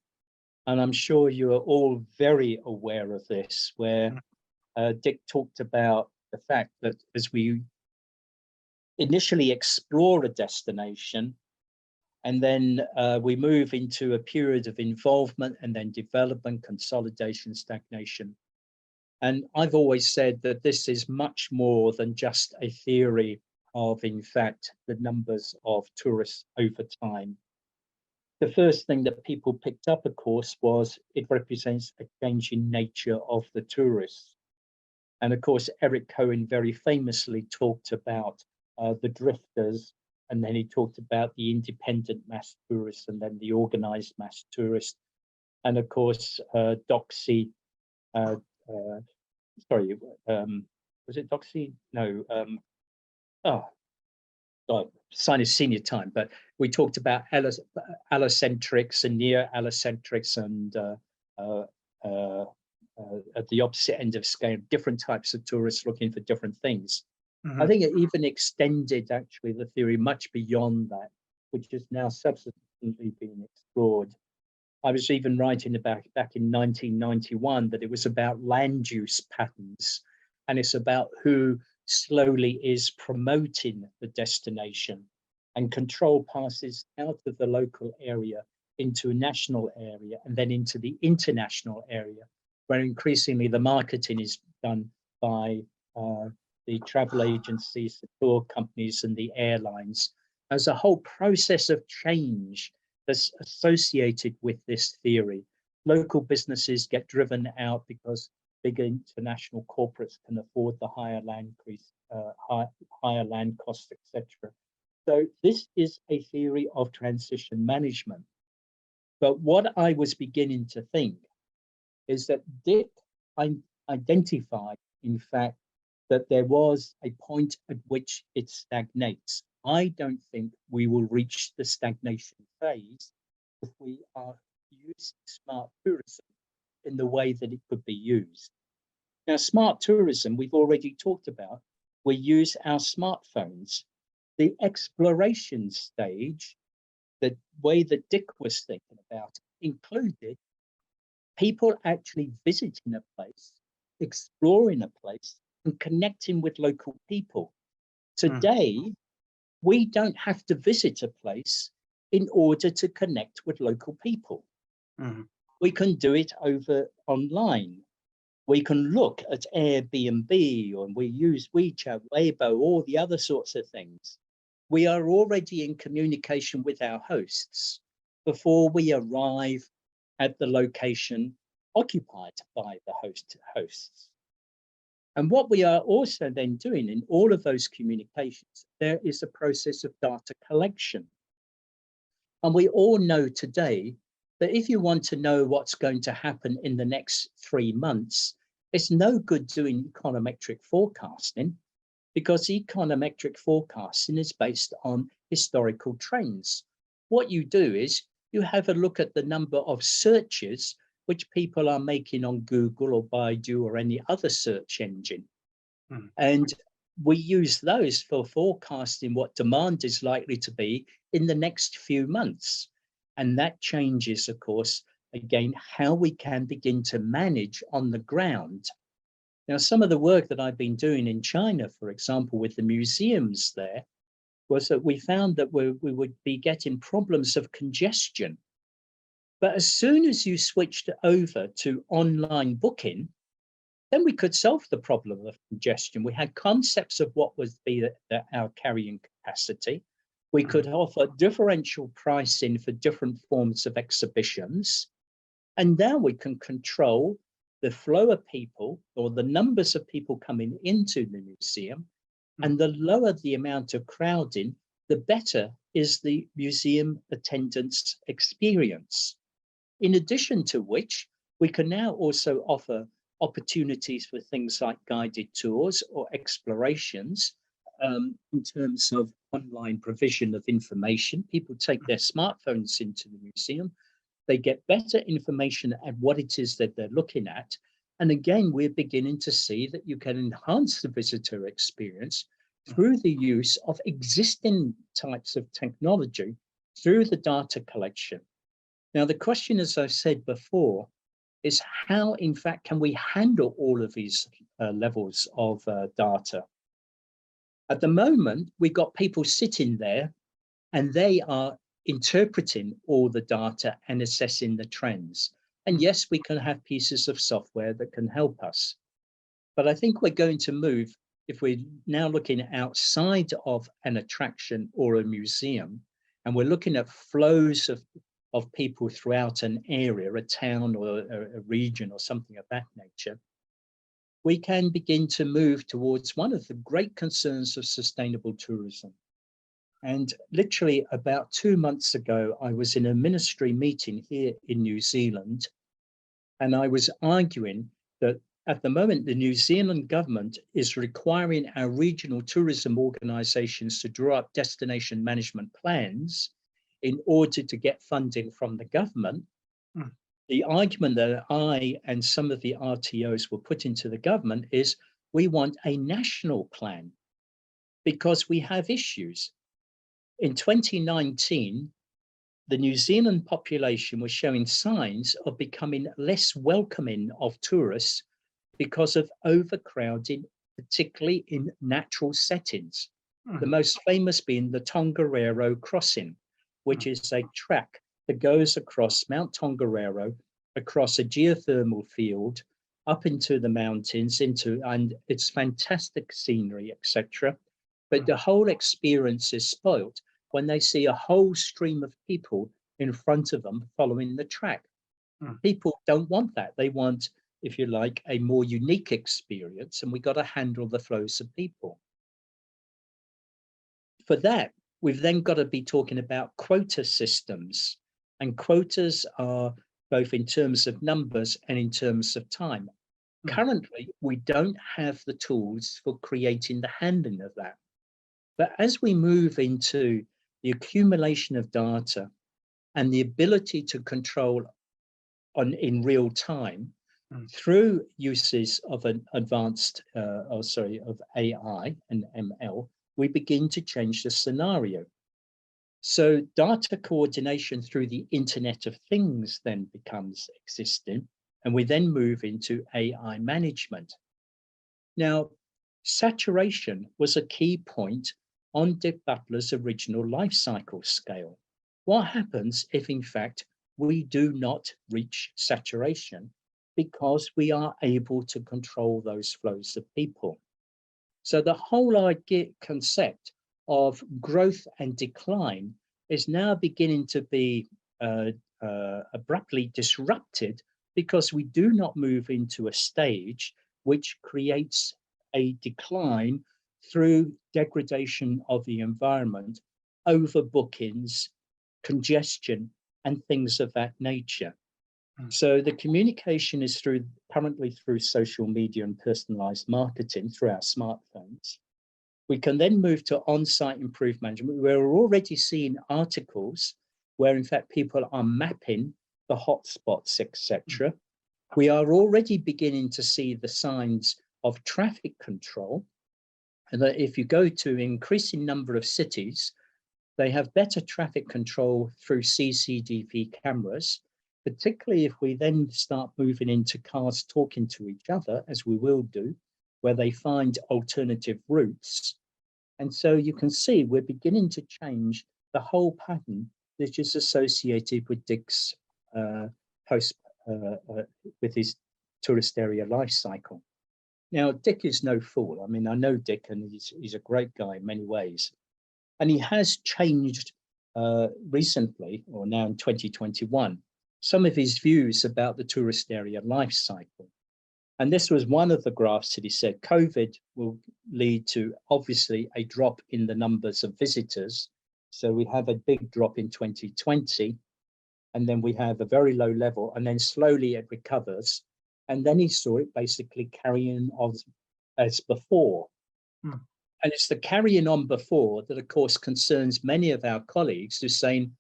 And I'm sure you are all very aware of this, where Dick talked about the fact that as we initially explore a destination, and then we move into a period of involvement and then development, consolidation, stagnation. And I've always said that this is much more than just a theory of, in fact, the numbers of tourists over time. The first thing that people picked up, of course, was it represents a change in nature of the tourists. And of course, Eric Cohen very famously talked about the drifters, and then he talked about the independent mass tourists, and then the organized mass tourist. And of course, Doxy, was it Doxy? No, Sinus Senior Time, but we talked about allocentrics and neo-allocentrics, and at the opposite end of scale, different types of tourists looking for different things. I think it even extended actually the theory much beyond that, which is now subsequently being explored. I was even writing about back in 1991 that it was about land use patterns, and it's about who slowly is promoting the destination, and control passes out of the local area into a national area and then into the international area, where increasingly the marketing is done by the travel agencies, the tour companies, and the airlines. There's a whole process of change that's associated with this theory. Local businesses get driven out because big international corporates can afford the higher land costs, etc. So this is a theory of transition management. But what I was beginning to think is that Dick identified, in fact, that there was a point at which it stagnates. I don't think we will reach the stagnation phase if we are using smart tourism in the way that it could be used. Now, smart tourism, we've already talked about, we use our smartphones. The exploration stage, the way that Dick was thinking about, included people actually visiting a place, exploring a place, and connecting with local people. Today, we don't have to visit a place in order to connect with local people. We can do it over online. We can look at Airbnb, or we use WeChat, Weibo, all the other sorts of things. We are already in communication with our hosts before we arrive at the location occupied by the hosts. And what we are also then doing in all of those communications, there is a process of data collection. And we all know today that if you want to know what's going to happen in the next 3 months, it's no good doing econometric forecasting, because econometric forecasting is based on historical trends. What you do is you have a look at the number of searches which people are making on Google or Baidu or any other search engine. And we use those for forecasting what demand is likely to be in the next few months. And that changes, of course, again, how we can begin to manage on the ground. Now, some of the work that I've been doing in China, for example, with the museums there, was that we found that we would be getting problems of congestion. But as soon as you switched over to online booking, then we could solve the problem of congestion. We had concepts of what would be our carrying capacity. We could offer differential pricing for different forms of exhibitions. And now we can control the flow of people, or the numbers of people coming into the museum. And the lower the amount of crowding, the better is the museum attendance experience. In addition to which, we can now also offer opportunities for things like guided tours or explorations in terms of online provision of information. People take their smartphones into the museum. They get better information at what it is that they're looking at. And again, we're beginning to see that you can enhance the visitor experience through the use of existing types of technology through the data collection. Now, the question, as I said before, is how, in fact, can we handle all of these levels of data? At the moment, we've got people sitting there and they are interpreting all the data and assessing the trends. And yes, we can have pieces of software that can help us. But I think we're going to move, if we're now looking outside of an attraction or a museum, and we're looking at flows of people throughout an area, a town or a region or something of that nature, we can begin to move towards one of the great concerns of sustainable tourism. And literally about 2 months ago, I was in a ministry meeting here in New Zealand, and I was arguing that at the moment, the New Zealand government is requiring our regional tourism organisations to draw up destination management plans in order to get funding from the government. The argument that I and some of the RTOs were putting to the government is we want a national plan because we have issues. In 2019, the New Zealand population was showing signs of becoming less welcoming of tourists because of overcrowding, particularly in natural settings. The most famous being the Tongariro crossing, which is a track that goes across Mount Tongariro, across a geothermal field, up into the mountains, and it's fantastic scenery, etc. But the whole experience is spoilt when they see a whole stream of people in front of them following the track. People don't want that. They want, if you like, a more unique experience, and we got to handle the flows of people. For that, we've then got to be talking about quota systems, and quotas are both in terms of numbers and in terms of time. Currently, we don't have the tools for creating the handling of that. But as we move into the accumulation of data and the ability to control in real time through uses of an advanced, of AI and ML, we begin to change the scenario. So data coordination through the Internet of Things then becomes existing, and we then move into AI management. Now, saturation was a key point on Dick Butler's original life cycle scale. What happens if, in fact, we do not reach saturation because we are able to control those flows of people. So the whole idea concept of growth and decline is now beginning to be abruptly disrupted because we do not move into a stage which creates a decline through degradation of the environment, overbookings, congestion, and things of that nature. So the communication is currently through social media and personalized marketing through our smartphones. We can then move to on-site improved management. We're already seeing articles where in fact people are mapping the hotspots, etc. We are already beginning to see the signs of traffic control. And that if you go to increasing number of cities, they have better traffic control through CCTV cameras, particularly if we then start moving into cars talking to each other, as we will do, where they find alternative routes. And so you can see we're beginning to change the whole pattern that is associated with Dick's with his tourist area life cycle. Now, Dick is no fool. I mean, I know Dick, and he's a great guy in many ways. And he has changed recently, or now in 2021, some of his views about the tourist area life cycle. And this was one of the graphs that he said COVID will lead to obviously a drop in the numbers of visitors. So we have a big drop in 2020, and then we have a very low level, and then slowly it recovers. And then he saw it basically carrying on as before. And it's the carrying on before that, of course, concerns many of our colleagues who are saying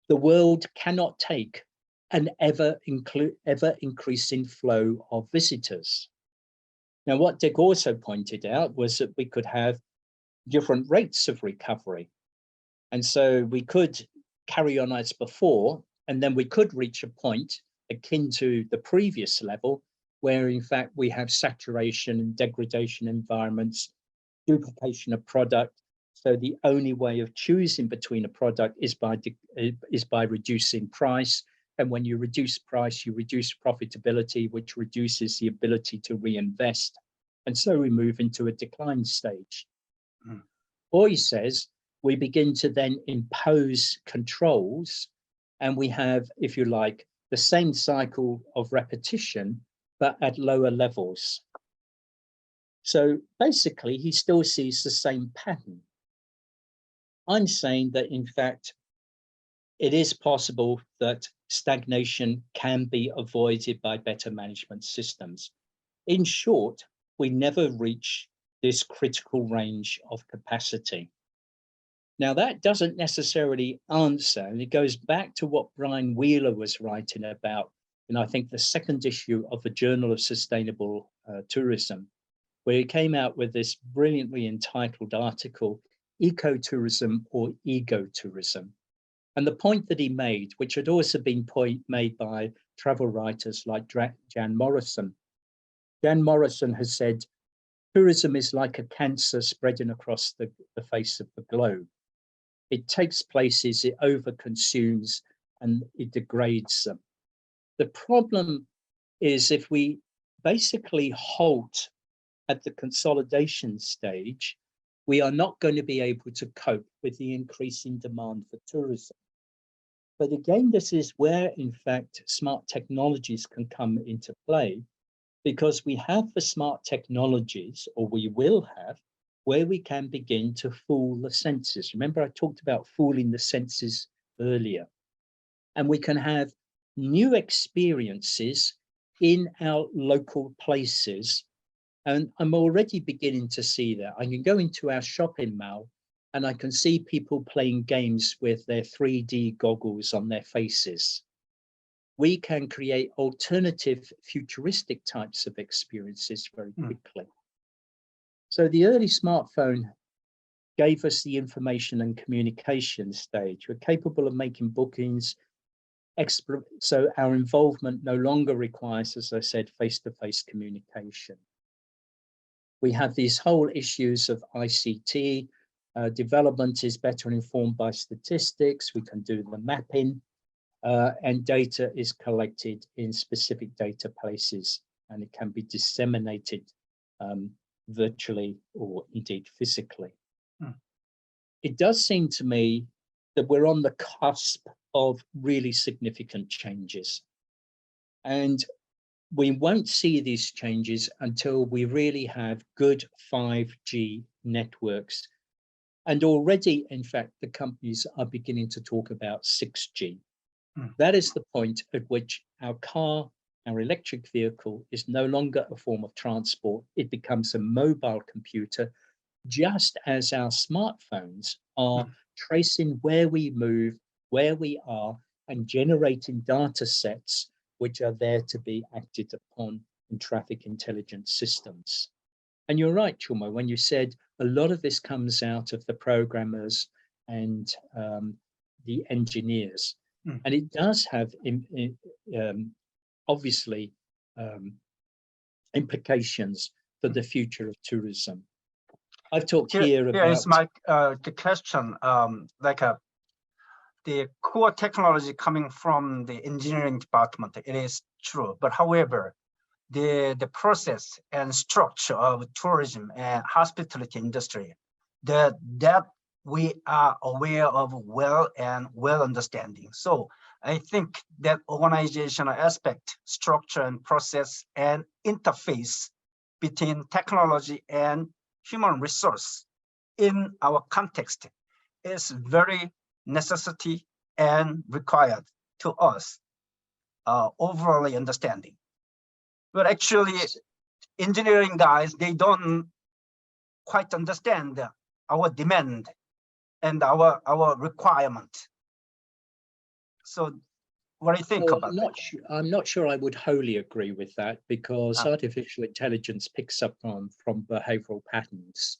the world cannot take an ever increasing flow of visitors. Now, what Dick also pointed out was that we could have different rates of recovery. And so we could carry on as before, and then we could reach a point akin to the previous level, where in fact we have saturation and degradation environments, duplication of product. So the only way of choosing between a product is by reducing price. And when you reduce price, you reduce profitability, which reduces the ability to reinvest. And so we move into a decline stage. Or he says, we begin to then impose controls, and we have, if you like, the same cycle of repetition, but at lower levels. So basically, he still sees the same pattern. I'm saying that, in fact, it is possible that stagnation can be avoided by better management systems. In short, we never reach this critical range of capacity. Now, that doesn't necessarily answer, and it goes back to what Brian Wheeler was writing about in, I think, the second issue of the Journal of Sustainable Tourism, where he came out with this brilliantly entitled article, Ecotourism or Ego-tourism. And the point that he made, which had also been made by travel writers like Jan Morrison. Jan Morrison has said, tourism is like a cancer spreading across the face of the globe. It takes places, it overconsumes, and it degrades them. The problem is if we basically halt at the consolidation stage, we are not going to be able to cope with the increasing demand for tourism. But again, this is where, in fact, smart technologies can come into play, because we have the smart technologies, or we will have, where we can begin to fool the senses. Remember, I talked about fooling the senses earlier. And we can have new experiences in our local places. And I'm already beginning to see that. I can go into our shopping mall and I can see people playing games with their 3D goggles on their faces. We can create alternative futuristic types of experiences very quickly. So the early smartphone gave us the information and communication stage. We're capable of making bookings. So our involvement no longer requires, as I said, face-to-face communication. We have these whole issues of ICT. Development is better informed by statistics. We can do the mapping. and data is collected in specific databases, and it can be disseminated virtually or indeed physically. It does seem to me that we're on the cusp of really significant changes. And we won't see these changes until we really have good 5G networks. And already, in fact, the companies are beginning to talk about 6G. That is the point at which our electric vehicle is no longer a form of transport. It becomes a mobile computer, just as our smartphones are tracing where we move, where we are, and generating data sets which are there to be acted upon in traffic intelligence systems. And you're right, Chuma, when you said a lot of this comes out of the programmers and the engineers. And it does have obviously implications for the future of tourism. I've talked here about— Here is my the question, the core technology coming from the engineering department, it is true. But however, the process and structure of tourism and hospitality industry, that we are aware of well understanding. So I think that organizational aspect, structure and process and interface between technology and human resource in our context is very necessity and required to us overall understanding. But actually, engineering guys, they don't quite understand our demand and our requirement. So what do you think about that? I'm not sure I would wholly agree with that, because artificial intelligence picks up from behavioral patterns.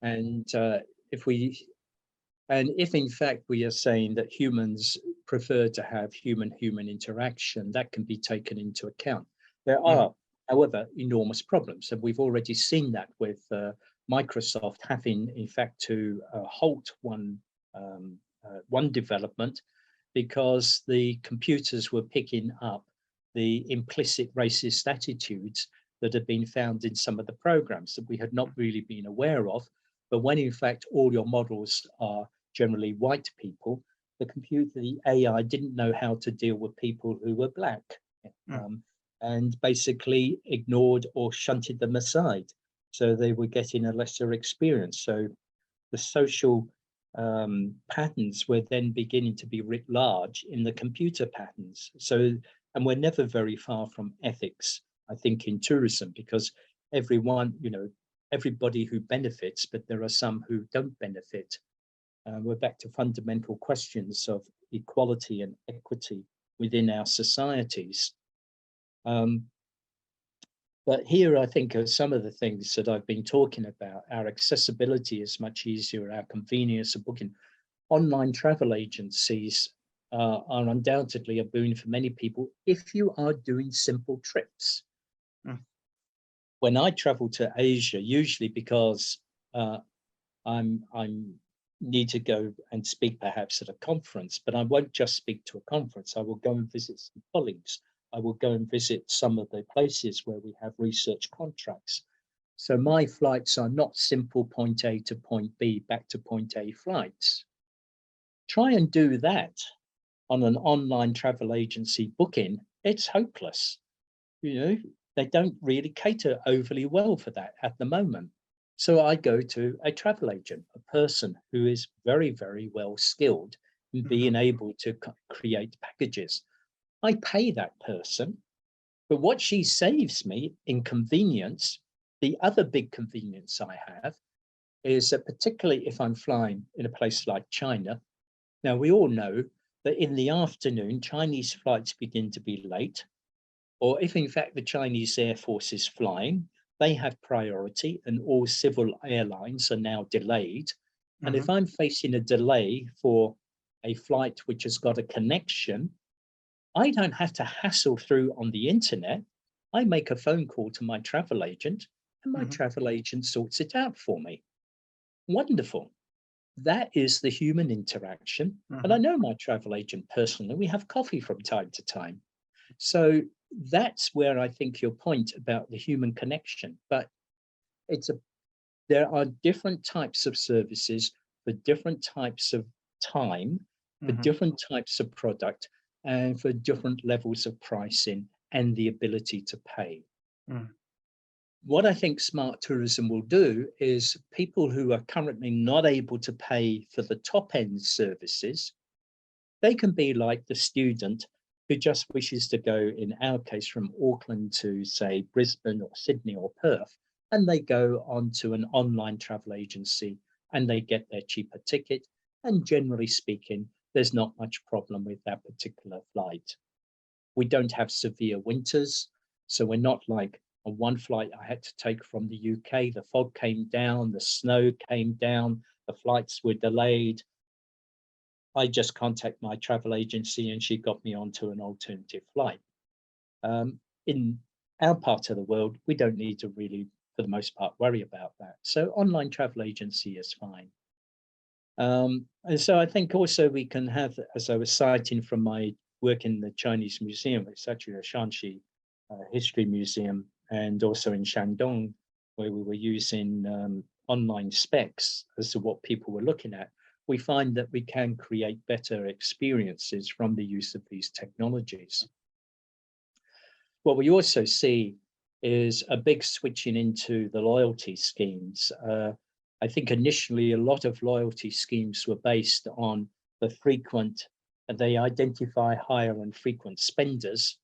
And if in fact we are saying that humans prefer to have human-human interaction, that can be taken into account. There are, however, enormous problems, and we've already seen that with Microsoft having, in fact, to halt one development because the computers were picking up the implicit racist attitudes that had been found in some of the programs that we had not really been aware of. But when in fact all your models are generally white people, the AI didn't know how to deal with people who were black, and basically ignored or shunted them aside. So they were getting a lesser experience. So the social patterns were then beginning to be writ large in the computer patterns. So, and we're never very far from ethics, I think, in tourism, because everyone, everybody who benefits, but there are some who don't benefit. We're back to fundamental questions of equality and equity within our societies. But here, I think, are some of the things that I've been talking about. Our accessibility is much easier, our convenience of booking. Online travel agencies are undoubtedly a boon for many people if you are doing simple trips. When I travel to Asia, usually because I'm need to go and speak perhaps at a conference, but I won't just speak to a conference. I will go and visit some colleagues. I will go and visit some of the places where we have research contracts. So my flights are not simple point A to point B, back to point A flights. Try and do that on an online travel agency booking, it's hopeless. They don't really cater overly well for that at the moment. So I go to a travel agent, a person who is very, very well skilled in being able to create packages. I pay that person, but what she saves me in convenience, the other big convenience I have is that particularly if I'm flying in a place like China, now we all know that in the afternoon, Chinese flights begin to be late, or if in fact the Chinese Air Force is flying, they have priority and all civil airlines are now delayed. And if I'm facing a delay for a flight which has got a connection, I don't have to hassle through on the internet. I make a phone call to my travel agent and my travel agent sorts it out for me. Wonderful. that is the human interaction. And I know my travel agent personally. We have coffee from time to time. So that's where I think your point about the human connection. But there are different types of services for different types of time, for different types of product, and for different levels of pricing and the ability to pay. What I think smart tourism will do is people who are currently not able to pay for the top end services, they can be like the student who just wishes to go, in our case, from Auckland to, say, Brisbane or Sydney or Perth, and they go onto an online travel agency and they get their cheaper ticket. And generally speaking, there's not much problem with that particular flight. We don't have severe winters, so we're not like on one flight I had to take from the UK, the fog came down, the snow came down, the flights were delayed. I just contact my travel agency and she got me onto an alternative flight. In our part of the world, we don't need to really, for the most part, worry about that. So online travel agency is fine. And so I think also we can have, as I was citing from my work in the Chinese museum, it's actually a Shanxi history museum, and also in Shandong, where we were using online specs as to what people were looking at, we find that we can create better experiences from the use of these technologies. What we also see is a big switching into the loyalty schemes. I think initially a lot of loyalty schemes were based on the frequent, they identify higher and frequent spenders,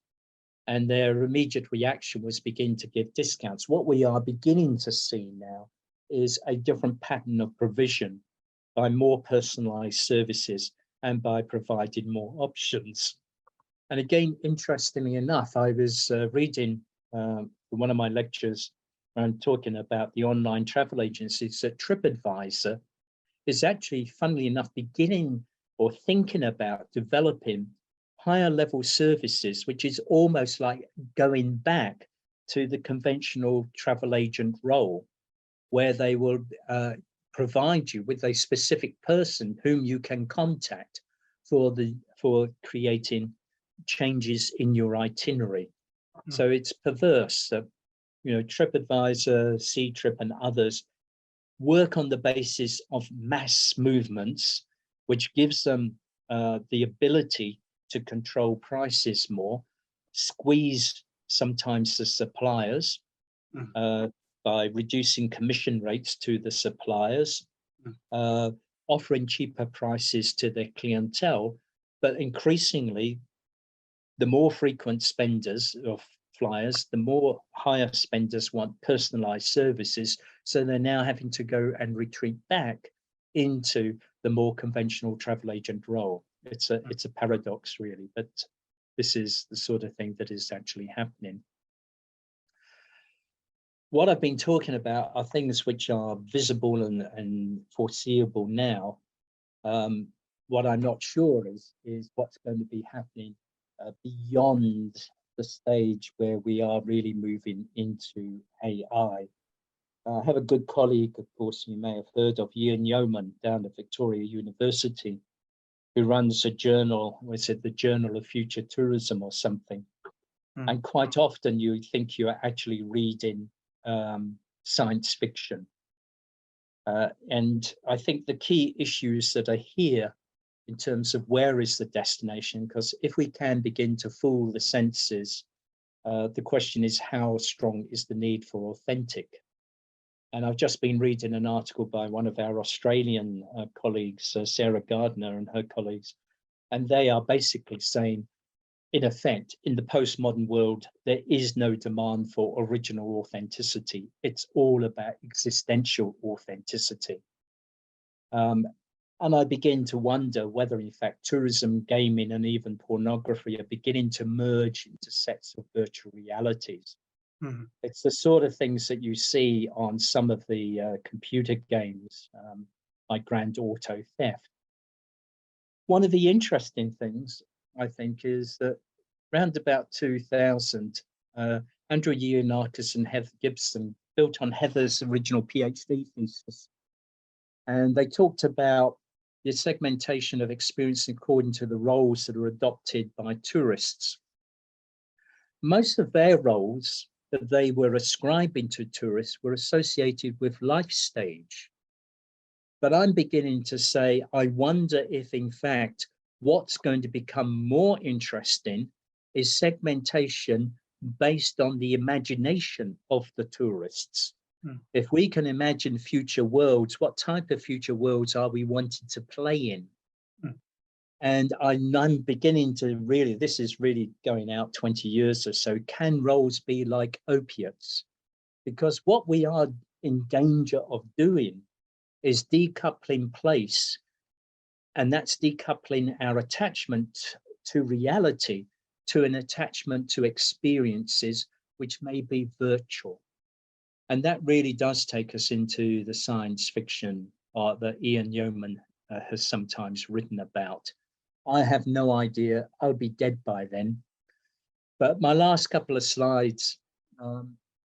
and their immediate reaction was begin to give discounts. What we are beginning to see now is a different pattern of provision by more personalized services and by providing more options. And again, interestingly enough, I was reading one of my lectures and talking about the online travel agencies that TripAdvisor is actually, funnily enough, beginning or thinking about developing higher level services, which is almost like going back to the conventional travel agent role, where they will provide you with a specific person whom you can contact for creating changes in your itinerary. So it's perverse that, you know, TripAdvisor, C-Trip and others work on the basis of mass movements, which gives them the ability to control prices more, squeeze sometimes the suppliers by reducing commission rates to the suppliers, offering cheaper prices to their clientele, but increasingly, the more frequent spenders of flyers, the more higher spenders want personalized services. So they're now having to go and retreat back into the more conventional travel agent role. It's a paradox, really, but this is the sort of thing that is actually happening. What I've been talking about are things which are visible and foreseeable now. What I'm not sure is what's going to be happening beyond the stage where we are really moving into AI. I have a good colleague, of course, you may have heard of, Ian Yeoman, down at Victoria University, who runs a journal, was it the Journal of Future Tourism or something? And quite often you think you're actually reading science fiction. And I think the key issues that are here in terms of where is the destination, because if we can begin to fool the senses, the question is how strong is the need for authentic? And I've just been reading an article by one of our Australian colleagues, Sarah Gardner and her colleagues, and they are basically saying, in effect, in the postmodern world, there is no demand for original authenticity. It's all about existential authenticity. And I begin to wonder whether, in fact, tourism, gaming, and even pornography are beginning to merge into sets of virtual realities. It's the sort of things that you see on some of the computer games, like Grand Auto Theft. One of the interesting things, I think, is that around about 2000, Andrew Ioannakis and Heather Gibson built on Heather's original PhD thesis And they talked about the segmentation of experience according to the roles that are adopted by tourists. Most of their roles that they were ascribing to tourists were associated with life stage. But I'm beginning to say, I wonder if in fact, what's going to become more interesting is segmentation based on the imagination of the tourists. If we can imagine future worlds, what type of future worlds are we wanting to play in? And I'm beginning to really, this is really going out 20 years or so, can roles be like opiates? Because what we are in danger of doing is decoupling place, and that's decoupling our attachment to reality to an attachment to experiences which may be virtual. And that really does take us into the science fiction that Ian Yeoman has sometimes written about. I have no idea, I'll be dead by then. But my last couple of slides,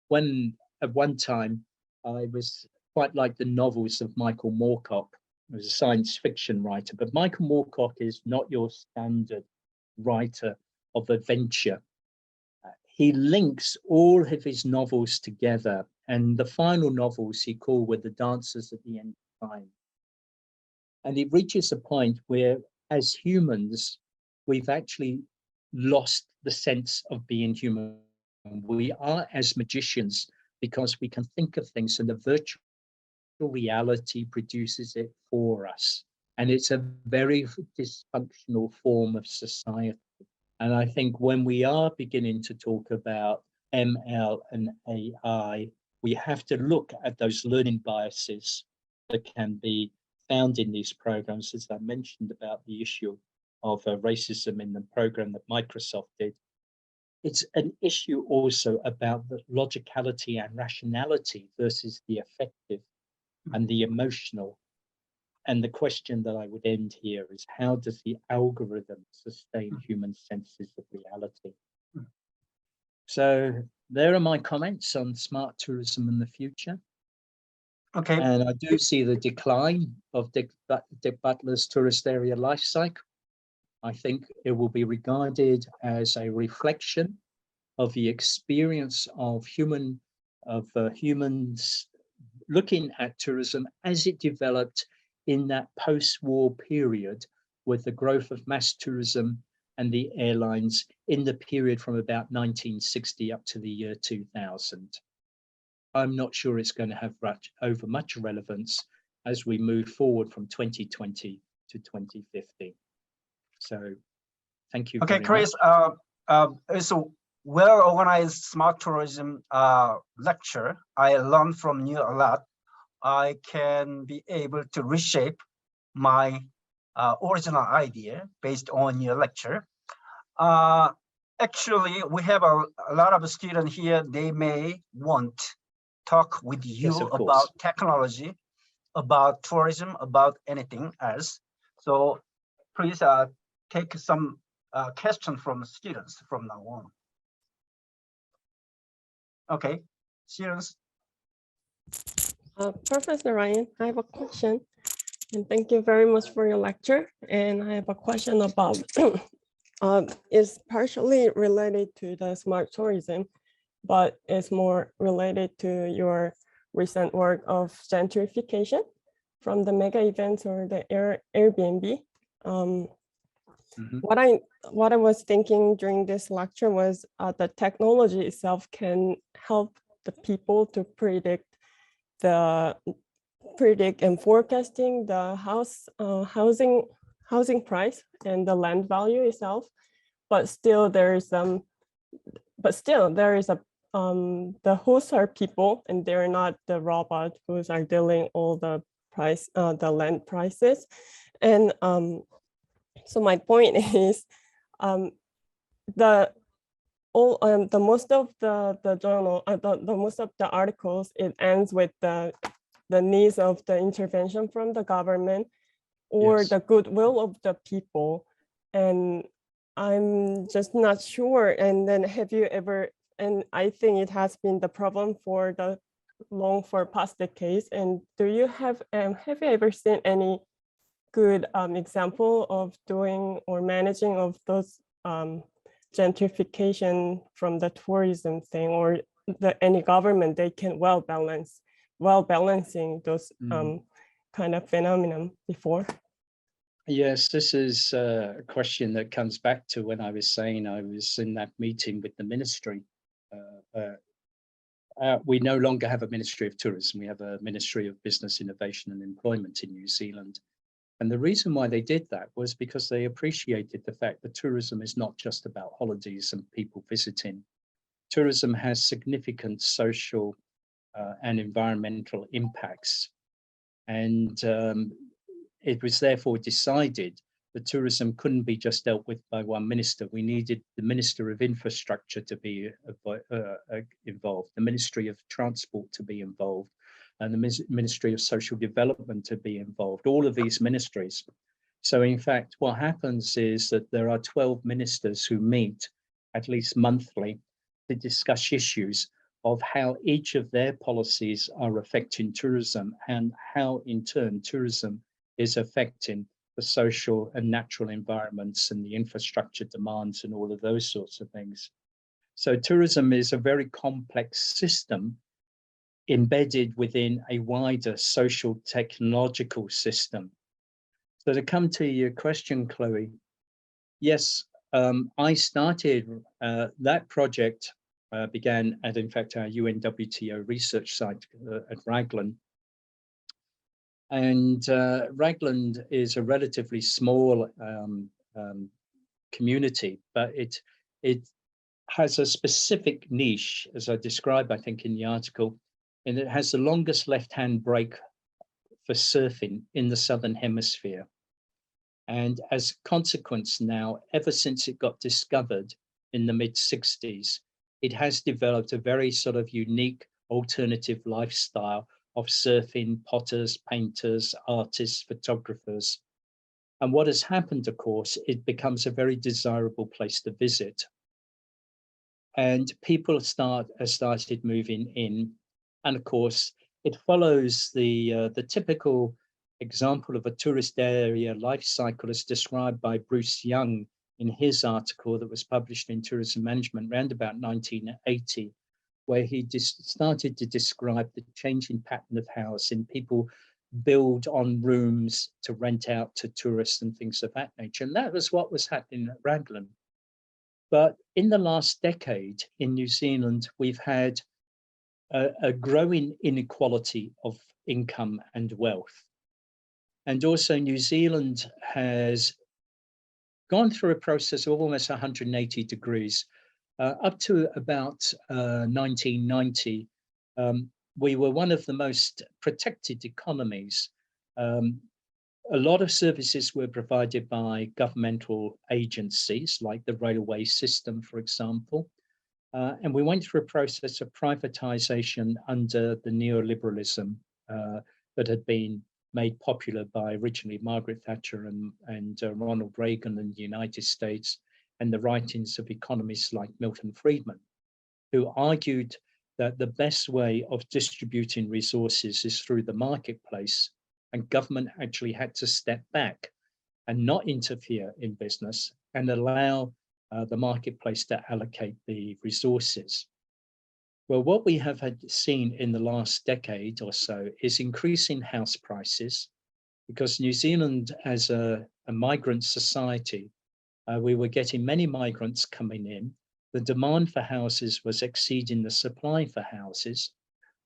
when at one time I was quite like the novels of Michael Moorcock, who was a science fiction writer, but Michael Moorcock is not your standard writer of adventure. He links all of his novels together, and the final novels he called were the dancers at the end of time. And it reaches a point where, as humans, we've actually lost the sense of being human. We are as magicians because we can think of things, and the virtual reality produces it for us. And it's a very dysfunctional form of society. And I think when we are beginning to talk about ML and AI, we have to look at those learning biases that can be found in these programs, as I mentioned about the issue of racism in the program that Microsoft did. It's an issue also about the logicality and rationality versus the affective and the emotional. And the question that I would end here is, how does the algorithm sustain human senses of reality? So there are my comments on smart tourism in the future. Okay. And I do see the decline of Dick Butler's tourist area life cycle. I think it will be regarded as a reflection of the experience of humans looking at tourism as it developed in that post-war period, with the growth of mass tourism and the airlines in the period from about 1960 up to the year 2000. I'm not sure it's going to have much relevance as we move forward from 2020 to 2050. So thank you. Okay, Chris, it's a well-organized smart tourism lecture. I learned from you a lot. I can be able to reshape my original idea based on your lecture. Actually, we have a lot of students here. They may want to talk with you about technology, about tourism, about anything else. So please take some questions from students from now on. Okay, students. Professor Ryan, I have a question, and thank you very much for your lecture. And I have a question about, it's partially related to the smart tourism, but it's more related to your recent work of gentrification from the mega events or the Airbnb. What I was thinking during this lecture was the technology itself can help the people to predict and forecasting the housing price and the land value itself, but still there is the hosts are people, and they're not the robot who's are dealing all the the land prices. And so my point is, most of the journal, most of the articles, it ends with the needs of the intervention from the government or the goodwill of the people. And I'm just not sure. And then have you ever, and I think it has been the problem for the long for past decades. And do you have you ever seen any good example of doing or managing of those gentrification from the tourism thing, or any government they can balancing those kind of phenomenon before? Yes, this is a question that comes back to when I was saying I was in that meeting with the ministry. We no longer have a Ministry of Tourism. We have a Ministry of Business, Innovation and Employment in New Zealand. And the reason why they did that was because they appreciated the fact that tourism is not just about holidays and people visiting. Tourism has significant social and environmental impacts. And it was therefore decided that tourism couldn't be just dealt with by one minister. We needed the Minister of Infrastructure to be involved, the Ministry of Transport to be involved, and the Ministry of Social Development to be involved, all of these ministries. So in fact, what happens is that there are 12 ministers who meet at least monthly to discuss issues of how each of their policies are affecting tourism and how in turn tourism is affecting the social and natural environments and the infrastructure demands and all of those sorts of things. So tourism is a very complex system embedded within a wider social technological system. So to come to your question, Chloe, yes, I started that project began at, in fact, our UNWTO research site at Raglan. And Raglan is a relatively small community, but it has a specific niche, as I describe, I think, in the article, and it has the longest left-hand break for surfing in the Southern Hemisphere. And as a consequence now, ever since it got discovered in the mid-60s, it has developed a very sort of unique alternative lifestyle of surfing, potters, painters, artists, photographers. And what has happened, of course, it becomes a very desirable place to visit. And people have started moving in. And of course, it follows the typical example of a tourist area life cycle as described by Bruce Young in his article that was published in Tourism Management around about 1980, where he started to describe the changing pattern of housing. People build on rooms to rent out to tourists and things of that nature. And that was what was happening at Raglan. But in the last decade in New Zealand, we've had a growing inequality of income and wealth. And also New Zealand has gone through a process of almost 180 degrees. Up to about 1990, we were one of the most protected economies. A lot of services were provided by governmental agencies, like the railway system, for example. And we went through a process of privatization under the neoliberalism that had been made popular by originally Margaret Thatcher and Ronald Reagan in the United States, and the writings of economists like Milton Friedman, who argued that the best way of distributing resources is through the marketplace, and government actually had to step back and not interfere in business and allow the marketplace to allocate the resources. Well, what we have seen in the last decade or so is increasing house prices, because New Zealand, as a migrant society, we were getting many migrants coming in. The demand for houses was exceeding the supply for houses.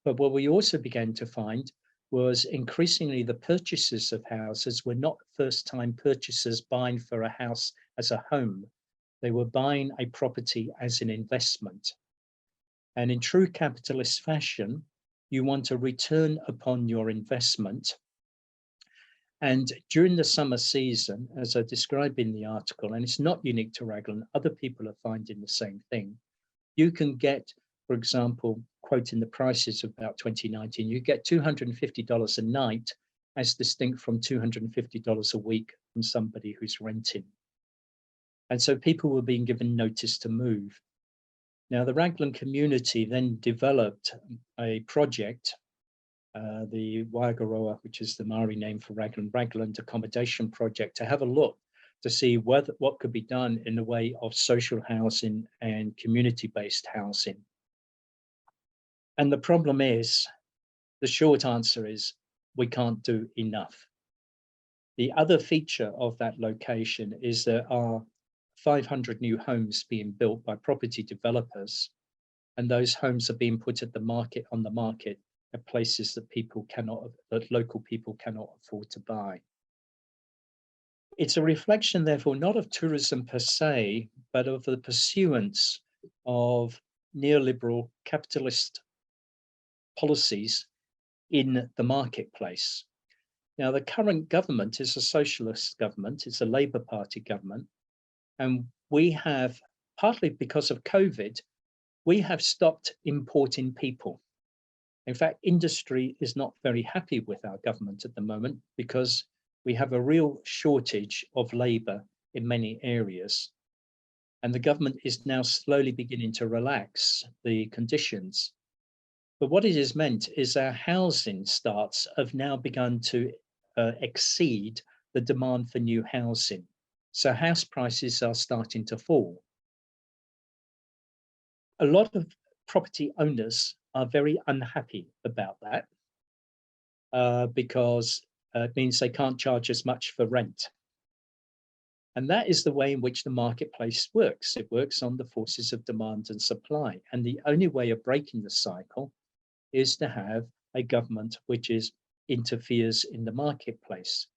But what we also began to find was increasingly the purchasers of houses were not first-time purchasers buying for a house as a home. They were buying a property as an investment. And in true capitalist fashion, you want a return upon your investment. And during the summer season, as I describe in the article, and it's not unique to Raglan, other people are finding the same thing. You can get, for example, quoting the prices of about 2019, you get $250 a night as distinct from $250 a week from somebody who's renting. And so people were being given notice to move. Now, the Raglan community then developed a project, the Waigaroa, which is the Maori name for Raglan-Breakland Accommodation Project, to have a look to see what could be done in the way of social housing and community-based housing. And the problem is, the short answer is, we can't do enough. The other feature of that location is there are 500 new homes being built by property developers, and those homes are being put at the market, on the market, at places that local people cannot afford to buy. It's a reflection, therefore, not of tourism per se, but of the pursuance of neoliberal capitalist policies in the marketplace. Now, the current government is a socialist government, it's a Labour Party government, and we have, partly because of COVID, we have stopped importing people. In fact, industry is not very happy with our government at the moment because we have a real shortage of labour in many areas. And the government is now slowly beginning to relax the conditions. But what it has meant is our housing starts have now begun to exceed the demand for new housing. So house prices are starting to fall. A lot of property owners are very unhappy about that because it means they can't charge as much for rent. And that is the way in which the marketplace works. It works on the forces of demand and supply. And the only way of breaking the cycle is to have a government which interferes in the marketplace.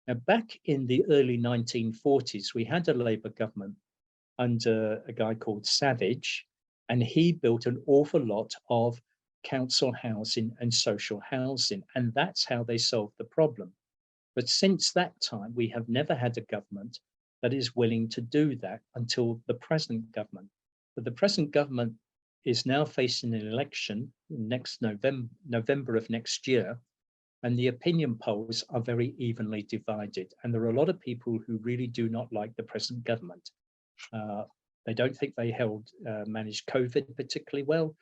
Now, back in the early 1940s, we had a Labour government under a guy called Savage, and he built an awful lot of council housing and social housing, and that's how they solved the problem. But since that time, we have never had a government that is willing to do that until the present government. But the present government is now facing an election next November of next year, and the opinion polls are very evenly divided. And there are a lot of people who really do not like the present government. They don't think they managed COVID particularly well.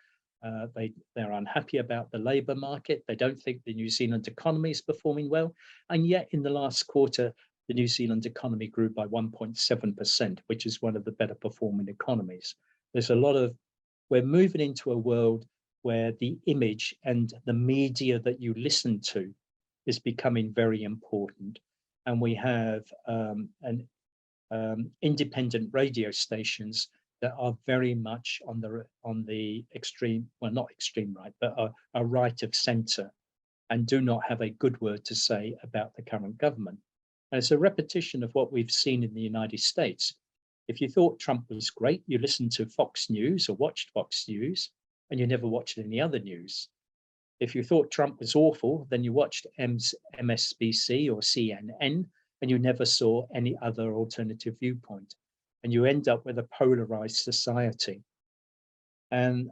They're unhappy about the labour market. They don't think the New Zealand economy is performing well. And yet in the last quarter, the New Zealand economy grew by 1.7%, which is one of the better performing economies. There's a lot of, we're moving into a world where the image and the media that you listen to is becoming very important. And we have independent radio stations that are very much on the extreme, well, not extreme right, but are right of centre and do not have a good word to say about the current government. And it's a repetition of what we've seen in the United States. If you thought Trump was great, you listened to Fox News or watched Fox News, and you never watched any other news. If you thought Trump was awful, then you watched MSNBC or CNN, and you never saw any other alternative viewpoint. And you end up with a polarized society. And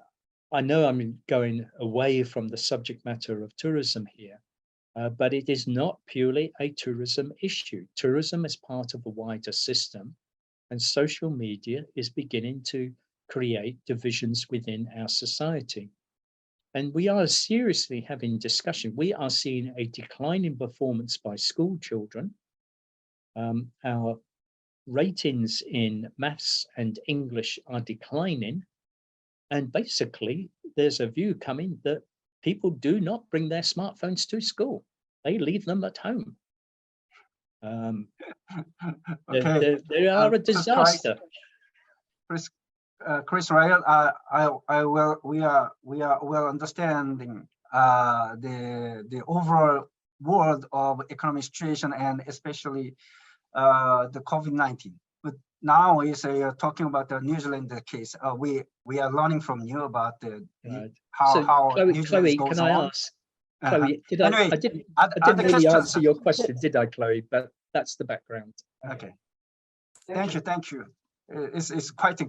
I know I'm going away from the subject matter of tourism here, but it is not purely a tourism issue. Tourism is part of a wider system, and social media is beginning to create divisions within our society. And we are seriously having discussion. We are seeing a decline in performance by school children. Our ratings in maths and English are declining. And basically, there's a view coming that people do not bring their smartphones to school. They leave them at home. Okay. They are a disaster. Chris Ryan, we are well understanding the overall world of economic situation and especially the COVID-19. But now is talking about the New Zealand case. We are learning from you about how New Zealand goes can I on. ask? Chloe, Anyway, I didn't really answer your question, did I, Chloe? But that's the background. Okay. Thank you. It's quite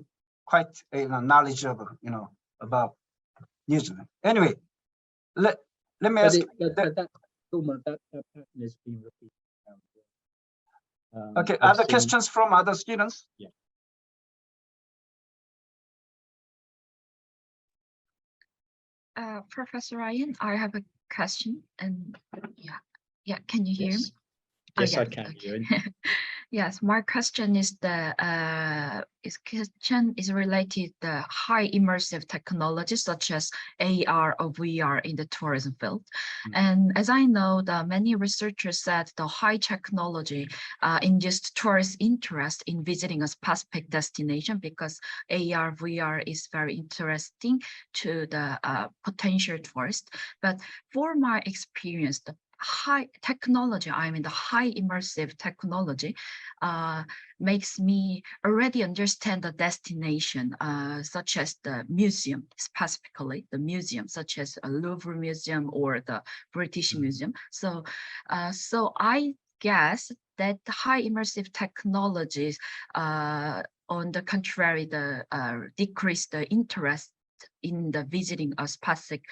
knowledgeable, about New Zealand. Anyway, let me ask. That pattern is being repeated. Okay, other questions from other students? Yeah. Professor Ryan, I have a question, and yeah, can you hear Yes. me? Yes, I yes, can, okay. Ewan. Yes, my question is related to high immersive technologies such as AR or VR in the tourism field. And as I know, many researchers said the high technology induced tourist interest in visiting a specific destination because AR, VR is very interesting to the potential tourist. But for my experience, the high technology, the high immersive technology makes me already understand the destination, such as the museum, specifically the museum, such as a Louvre Museum or the British Museum. So I guess that high immersive technologies, on the contrary, decrease the interest in the visiting a specific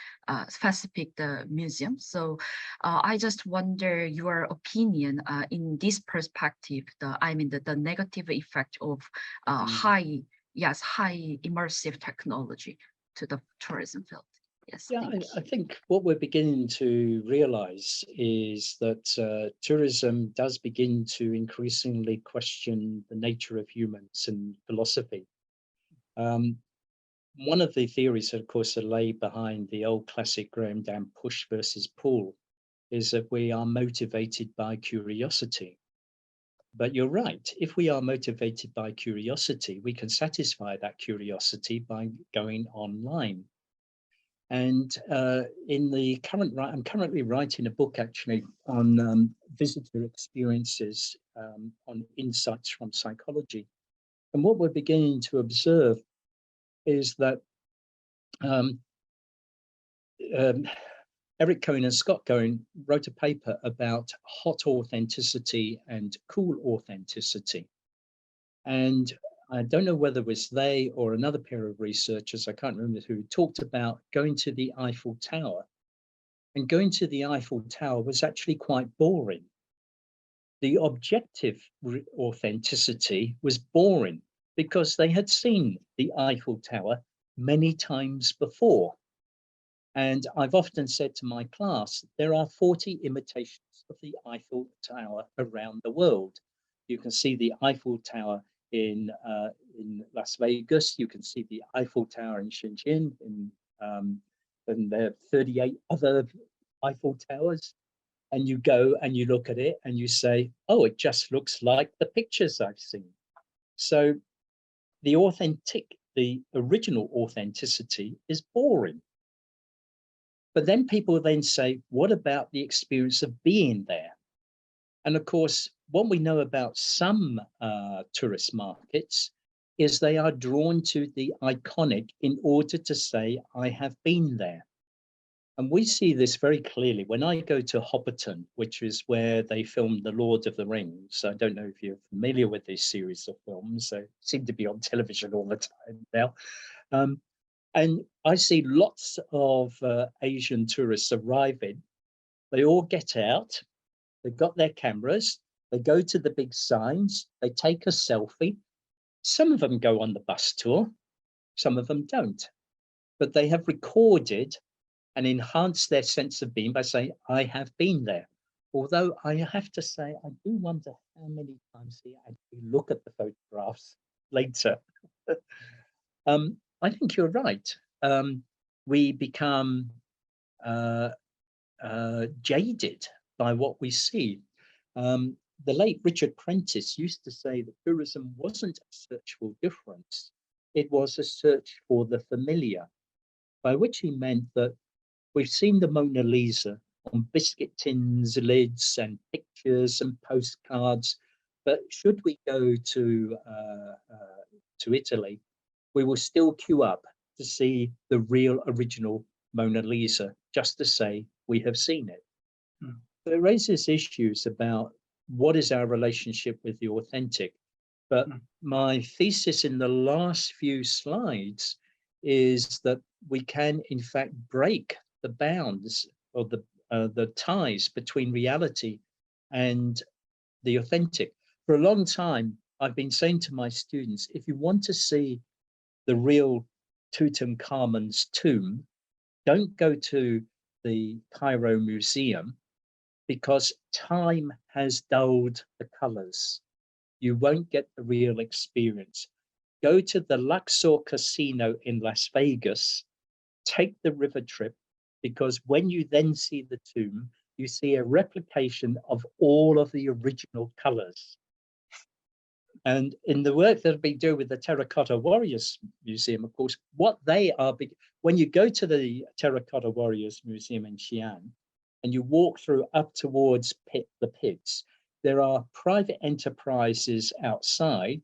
museum. So I just wonder your opinion in this perspective, the negative effect of high immersive technology to the tourism field. Yes. Yeah, I think what we're beginning to realize is that tourism does begin to increasingly question the nature of humans and philosophy. One of the theories, of course, that lay behind the old classic Graham Down push versus pull is that we are motivated by curiosity. But you're right, if we are motivated by curiosity, we can satisfy that curiosity by going online. And I'm currently writing a book actually on visitor experiences, on insights from psychology. And what we're beginning to observe is that Eric Cohen and Scott Cohen wrote a paper about hot authenticity and cool authenticity. And I don't know whether it was they or another pair of researchers, I can't remember who, talked about going to the Eiffel Tower. And going to the Eiffel Tower was actually quite boring. The objective authenticity was boring because they had seen the Eiffel Tower many times before. And I've often said to my class, there are 40 imitations of the Eiffel Tower around the world. You can see the Eiffel Tower in Las Vegas. You can see the Eiffel Tower in Shenzhen, and there are 38 other Eiffel Towers. And you go and you look at it and you say, oh, it just looks like the pictures I've seen. So the original authenticity is boring. But then people then say, what about the experience of being there? And of course, what we know about some tourist markets is they are drawn to the iconic in order to say, I have been there. And we see this very clearly when I go to Hobbiton, which is where they filmed The Lord of the Rings. I don't know if you're familiar with this series of films. They seem to be on television all the time now. And I see lots of Asian tourists arriving. They all get out, they've got their cameras, they go to the big signs, they take a selfie. Some of them go on the bus tour, some of them don't. But they have recorded and enhanced their sense of being by saying, I have been there. Although I have to say, I do wonder how many times they actually look at the photographs later. I think you're right. We become jaded by what we see. The late Richard Prentice used to say that tourism wasn't a search for difference, it was a search for the familiar, by which he meant that we've seen the Mona Lisa on biscuit tins, lids, and pictures and postcards, but should we go to Italy, we will still queue up to see the real original Mona Lisa, just to say we have seen it. So it raises issues about what is our relationship with the authentic. But my thesis in the last few slides is that we can, in fact, break the bounds or the ties between reality and the authentic. For a long time, I've been saying to my students, if you want to see the real Tutankhamun's tomb, don't go to the Cairo Museum because time has dulled the colors. You won't get the real experience. Go to the Luxor Casino in Las Vegas, take the river trip, because when you then see the tomb, you see a replication of all of the original colors. And in the work that I've been doing with the Terracotta Warriors Museum, of course, what they are, when you go to the Terracotta Warriors Museum in Xi'an, and you walk through up towards the pits, there are private enterprises outside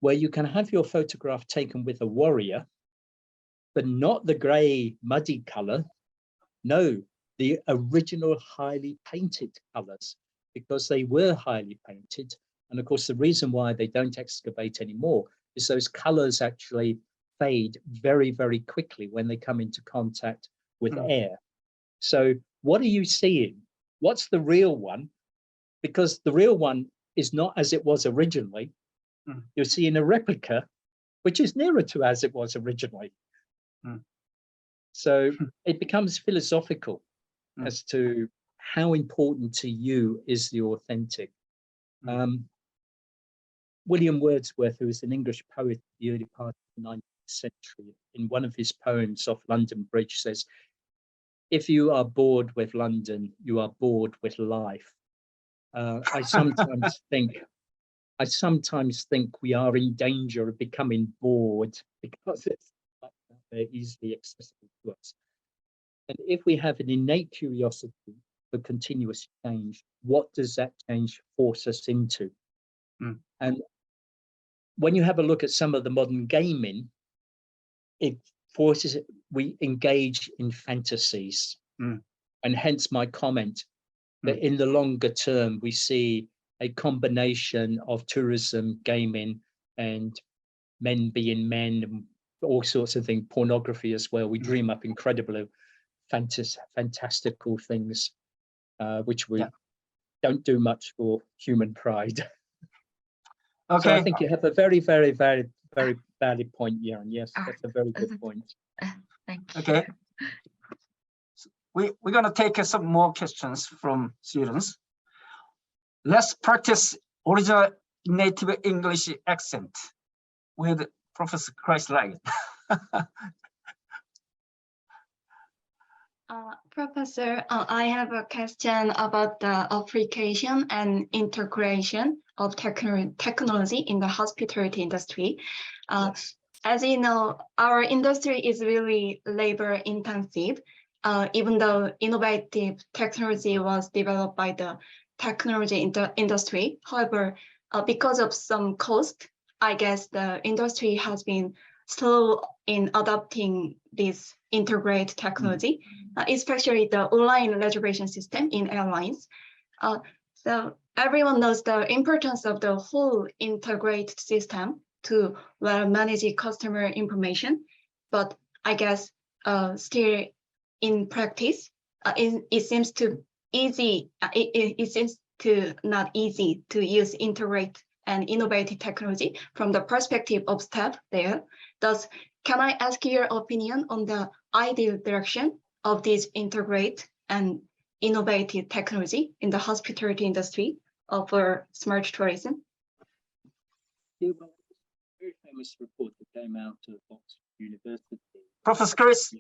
where you can have your photograph taken with a warrior, but not the gray muddy color. No, the original highly painted colors, because they were highly painted. And of course, the reason why they don't excavate anymore is those colors actually fade very, very quickly when they come into contact with air. So what are you seeing? What's the real one? Because the real one is not as it was originally. You're seeing a replica, which is nearer to as it was originally. So it becomes philosophical as to how important to you is the authentic. William Wordsworth, who was an English poet in the early part of the 19th century, in one of his poems off London Bridge says, "If you are bored with London, you are bored with life." I sometimes think we are in danger of becoming bored because it's easily accessible to us. And if we have an innate curiosity for continuous change, what does that change force us into? And when you have a look at some of the modern gaming, it forces we engage in fantasies. And hence my comment that in the longer term, we see a combination of tourism, gaming, and men being men, and all sorts of things, pornography as well. We dream up incredible, fantastical things, which we don't do much for human pride. Okay. So I think you have a very, very, very, very valid point, Yaron. Yes, that's a very good point. Thank you. Okay. We're going to take some more questions from students. Let's practice original native English accent with Professor Chris Raglan. Professor, I have a question about the application and integration of technology in the hospitality industry. Yes. As you know, our industry is really labor intensive, even though innovative technology was developed by the technology industry. However, because of some cost, I guess the industry has been slow in adopting this integrated technology, especially the online reservation system in airlines. So everyone knows the importance of the whole integrated system to manage customer information, but I guess still in practice, it seems to not easy to use integrate and innovative technology from the perspective of staff there. Thus, can I ask your opinion on the ideal direction of this integrate and innovative technology in the hospitality industry for smart tourism? Yeah, well, a very famous report that came out of Oxford University. Professor Chris,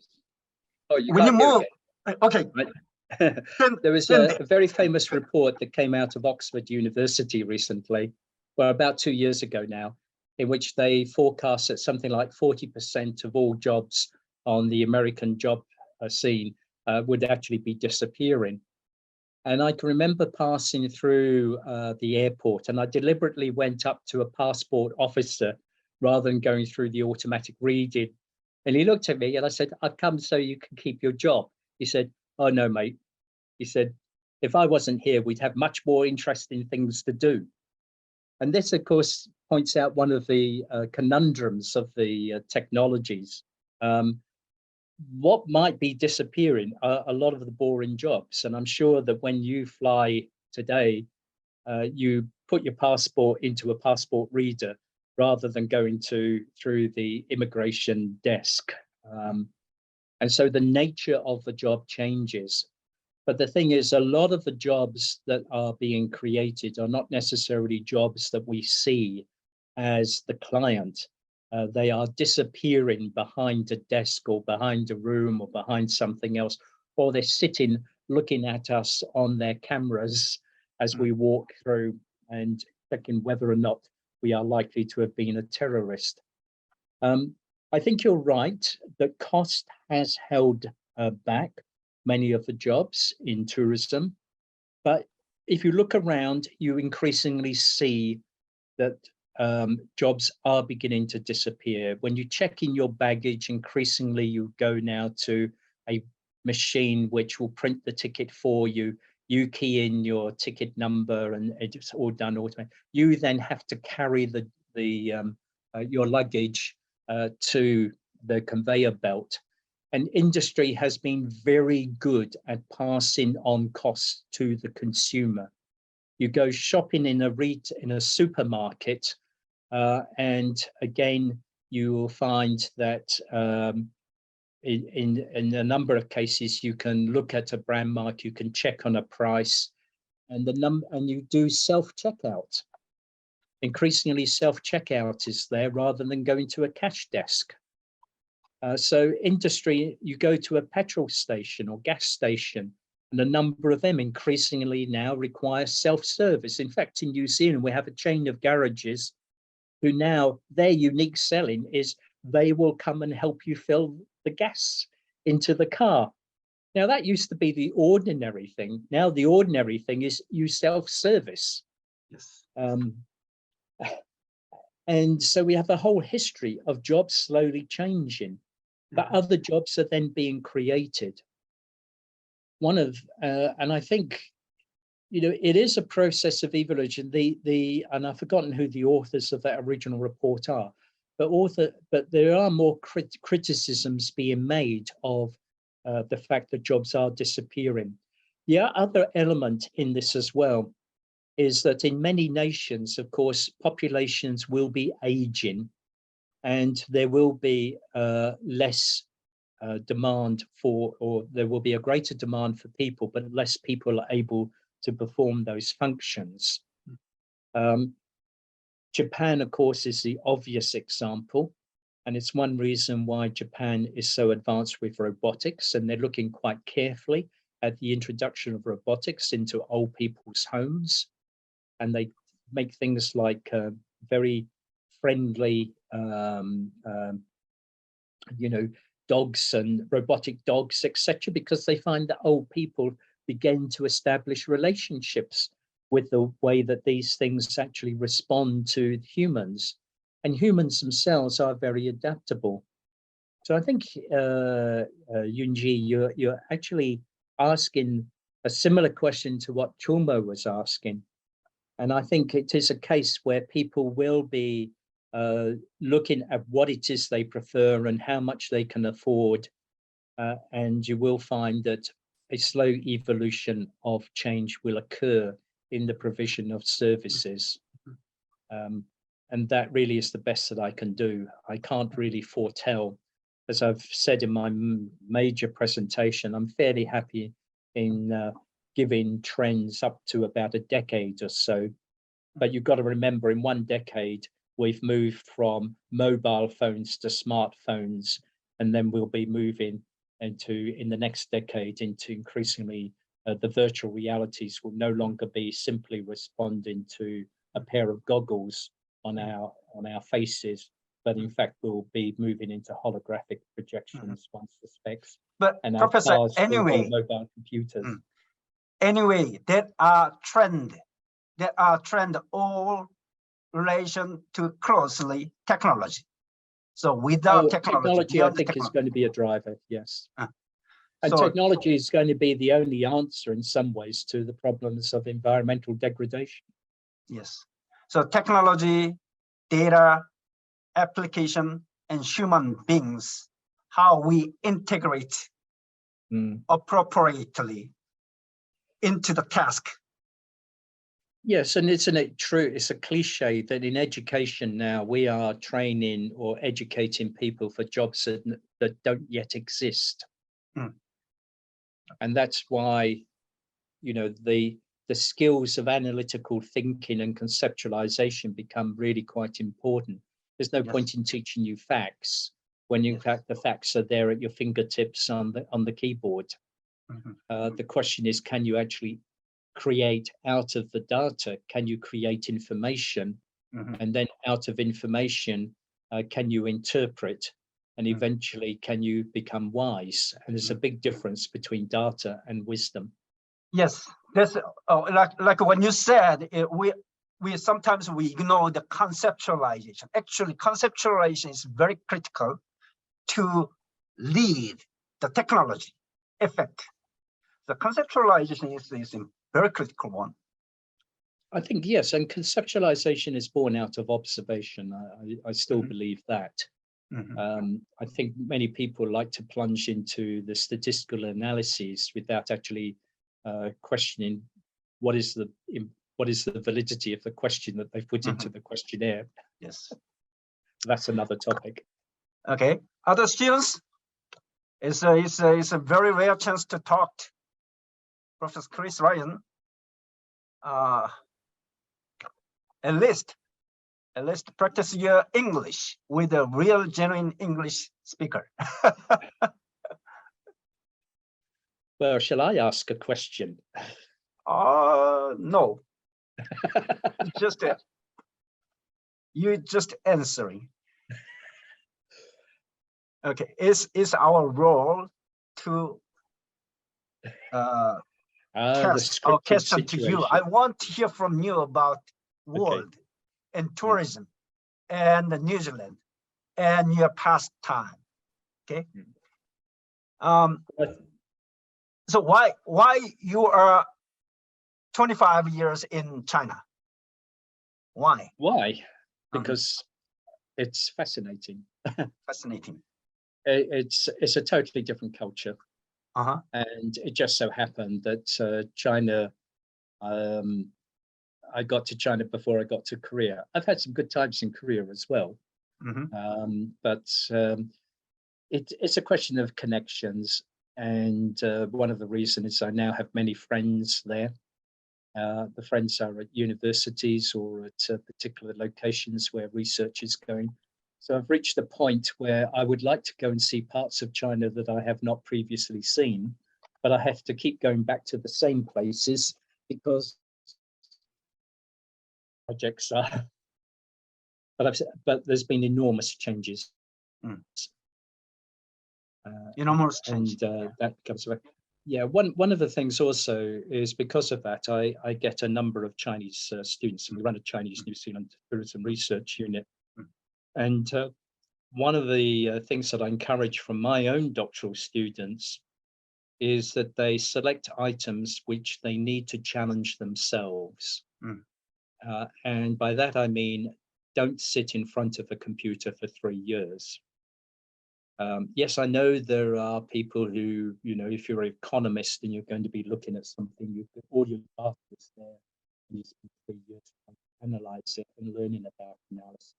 Oh, you will you can't hear move? it. Okay. There was a very famous report that came out of Oxford University recently, well, about 2 years ago now, in which they forecast that something like 40% of all jobs on the American job scene would actually be disappearing. And I can remember passing through the airport, and I deliberately went up to a passport officer rather than going through the automatic reading. And he looked at me and I said, "I've come so you can keep your job." He said, "Oh, no, mate." He said, "If I wasn't here, we'd have much more interesting things to do." And this, of course, points out one of the conundrums of the technologies. What might be disappearing are a lot of the boring jobs. And I'm sure that when you fly today, you put your passport into a passport reader rather than going through the immigration desk. And so the nature of the job changes. But the thing is, a lot of the jobs that are being created are not necessarily jobs that we see as the client. They are disappearing behind a desk or behind a room or behind something else, or they're sitting looking at us on their cameras as we walk through and checking whether or not we are likely to have been a terrorist. I think you're right that cost has held back many of the jobs in tourism, but if you look around, you increasingly see that jobs are beginning to disappear. When you check in your baggage, increasingly you go now to a machine which will print the ticket for you. You key in your ticket number and it's all done automatically. You then have to carry your luggage to the conveyor belt. And industry has been very good at passing on costs to the consumer. You go shopping in a supermarket, and again, you will find that in a number of cases, you can look at a brand mark, you can check on a price, and you do self-checkout. Increasingly, self-checkout is there rather than going to a cash desk. So industry, you go to a petrol station or gas station, and a number of them increasingly now require self-service. In fact, in New Zealand, we have a chain of garages who now their unique selling is they will come and help you fill the gas into the car. Now, that used to be the ordinary thing. Now, the ordinary thing is you self-service. Yes. And so we have a whole history of jobs slowly changing, but other jobs are then being created. And I think, you know, it is a process of evolution. And I've forgotten who the authors of that original report are, but there are more criticisms being made of the fact that jobs are disappearing. The other element in this as well is that in many nations, of course, populations will be aging, and there will be less demand for, or there will be a greater demand for people, but less people are able to perform those functions. Japan, of course, is the obvious example, and it's one reason why Japan is so advanced with robotics, and they're looking quite carefully at the introduction of robotics into old people's homes. And they make things like very friendly, you know, dogs and robotic dogs, etc., because they find that old people begin to establish relationships with the way that these things actually respond to humans. And humans themselves are very adaptable. So I think, Yunji, you're actually asking a similar question to what Chulmo was asking. And I think it is a case where people will be looking at what it is they prefer and how much they can afford. And you will find that a slow evolution of change will occur in the provision of services. And that really is the best that I can do. I can't really foretell. As I've said in my major presentation, I'm fairly happy in giving trends up to about a decade or so. But you've got to remember, in one decade, we've moved from mobile phones to smartphones, and then we'll be moving into, in the next decade, into increasingly the virtual realities will no longer be simply responding to a pair of goggles on our faces, but in fact we'll be moving into holographic projections, one suspects. But and Professor, our cars will be anyway, mobile computers. Anyway, there are trend all relation to closely technology. So without technology, I think is going to be a driver. Yes. And so technology is going to be the only answer in some ways to the problems of environmental degradation. yes. So technology, data, application, and human beings, how we integrate appropriately into the task. Yes, and isn't it true? It's a cliche that in education now we are training or educating people for jobs that that don't yet exist. Mm. And that's why, you know, the skills of analytical thinking and conceptualization become really quite important. There's no Yes. point in teaching you facts when in Yes. fact the facts are there at your fingertips on the keyboard. Mhm. The question is, can you actually create out of the data? Can you create information? Mhm. And then out of information, can you interpret? And eventually, can you become wise? And there's a big difference between data and wisdom. Yes, that's like when you said we sometimes we ignore the conceptualization. Actually, conceptualization is very critical to lead the technology effect. The conceptualization is a very critical one. I think, yes, and conceptualization is born out of observation. I still believe that. I think many people like to plunge into the statistical analyses without actually questioning what is the validity of the question that they put into the questionnaire. Yes. That's another topic. Okay. Other students, it's a very rare chance to talk to Professor Chris Ryan. At least practice your English with a real genuine English speaker. Well, shall I ask a question? No. You're just answering. Okay, is our role to cast our question to you. I want to hear from you about world and tourism and New Zealand and your past time. Okay. So why you are 25 years in China? Why? Why? Because it's fascinating. Fascinating. It's a totally different culture. And it just so happened that China, I got to China before I got to Korea. I've had some good times in Korea as well. But it's a question of connections. And one of the reasons is I now have many friends there. The friends are at universities or at particular locations where research is going. So I've reached a point where I would like to go and see parts of China that I have not previously seen, but I have to keep going back to the same places because projects are. But there's been enormous changes. Enormous change. And that comes back. Yeah, one of the things also is because of that, I get a number of Chinese students, and we run a Chinese New Zealand tourism research unit. And one of the things that I encourage from my own doctoral students is that they select items which they need to challenge themselves. And by that, I mean, don't sit in front of a computer for 3 years. Yes, I know there are people who, you know, if you're an economist and you're going to be looking at something, you put all your data is there, and you spend 3 years trying to analyze it and learning about analysis.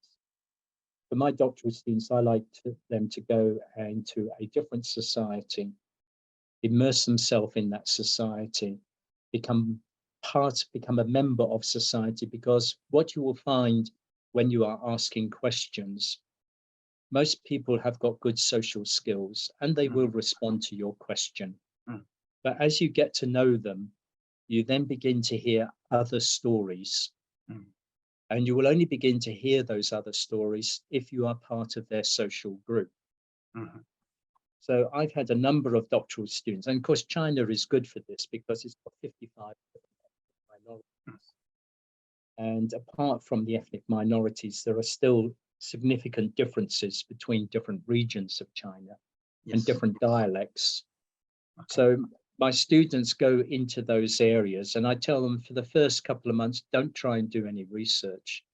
For my doctoral students, I like them to go into a different society, immerse themselves in that society, become a member of society, because what you will find when you are asking questions, most people have got good social skills and they will respond to your question. But as you get to know them, you then begin to hear other stories. And you will only begin to hear those other stories if you are part of their social group. So I've had a number of doctoral students, and of course, China is good for this because it's got 55 minorities. And apart from the ethnic minorities, there are still significant differences between different regions of China and different dialects. So my students go into those areas and I tell them for the first couple of months, don't try and do any research.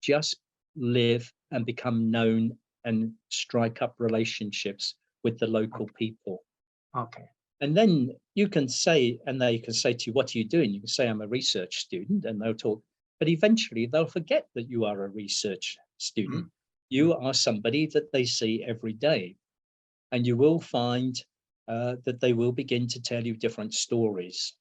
Just live and become known and strike up relationships with the local people. And then you can say, and they can say to you, what are you doing? You can say, I'm a research student, and they'll talk. But eventually they'll forget that you are a research student. You are somebody that they see every day. and you will find that they will begin to tell you different stories.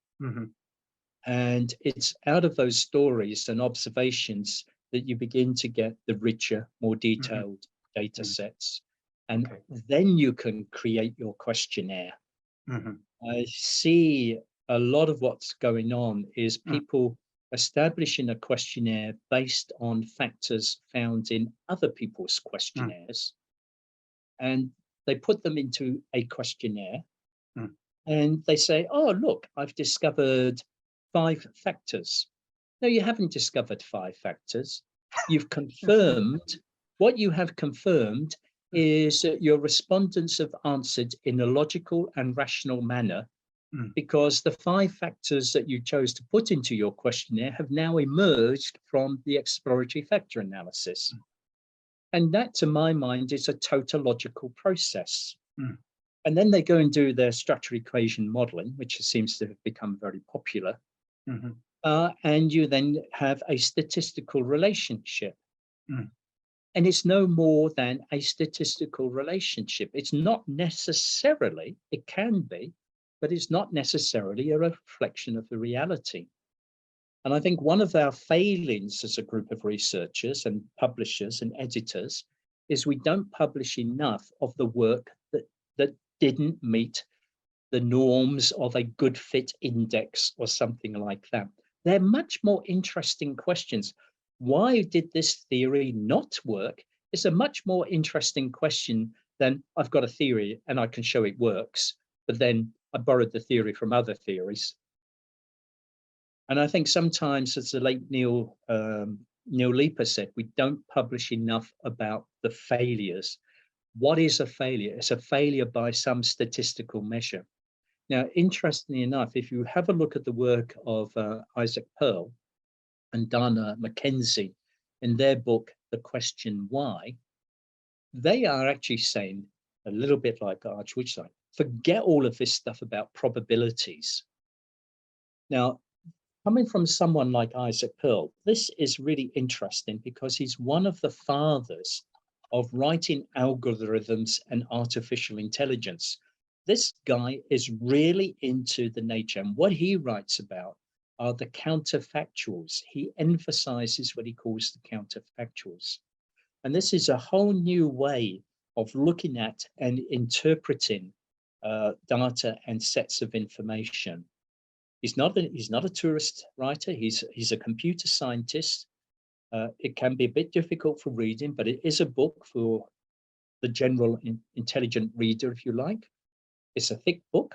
And it's out of those stories and observations that you begin to get the richer, more detailed data sets. And then you can create your questionnaire. I see a lot of what's going on is people establishing a questionnaire based on factors found in other people's questionnaires. And they put them into a questionnaire and they say, oh, look, I've discovered 5 factors. No, you haven't discovered 5 factors. You've confirmed, what you have confirmed is that your respondents have answered in a logical and rational manner because the 5 factors that you chose to put into your questionnaire have now emerged from the exploratory factor analysis. And that, to my mind, is a tautological process. And then they go and do their structure equation modeling, which seems to have become very popular. And you then have a statistical relationship. And it's no more than a statistical relationship. It's not necessarily, it can be, but it's not necessarily a reflection of the reality. And I think one of our failings as a group of researchers and publishers and editors is we don't publish enough of the work that didn't meet the norms of a good fit index or something like that. They're much more interesting questions. Why did this theory not work? It's a much more interesting question than I've got a theory and I can show it works, but then I borrowed the theory from other theories. And I think sometimes, as the late Neil Leeper said, we don't publish enough about the failures. What is a failure? It's a failure by some statistical measure. Now, interestingly enough, if you have a look at the work of Isaac Pearl and Dana McKenzie in their book, The Question Why, they are actually saying a little bit like Arch Woodside, forget all of this stuff about probabilities. Now, coming from someone like Isaac Pearl, this is really interesting because he's one of the fathers of writing algorithms and artificial intelligence. This guy is really into the nature, and what he writes about are the counterfactuals. He emphasizes what he calls the counterfactuals. And this is a whole new way of looking at and interpreting data and sets of information. He's not a tourist writer. He's a computer scientist. It can be a bit difficult for reading, but it is a book for the general intelligent reader, if you like. It's a thick book,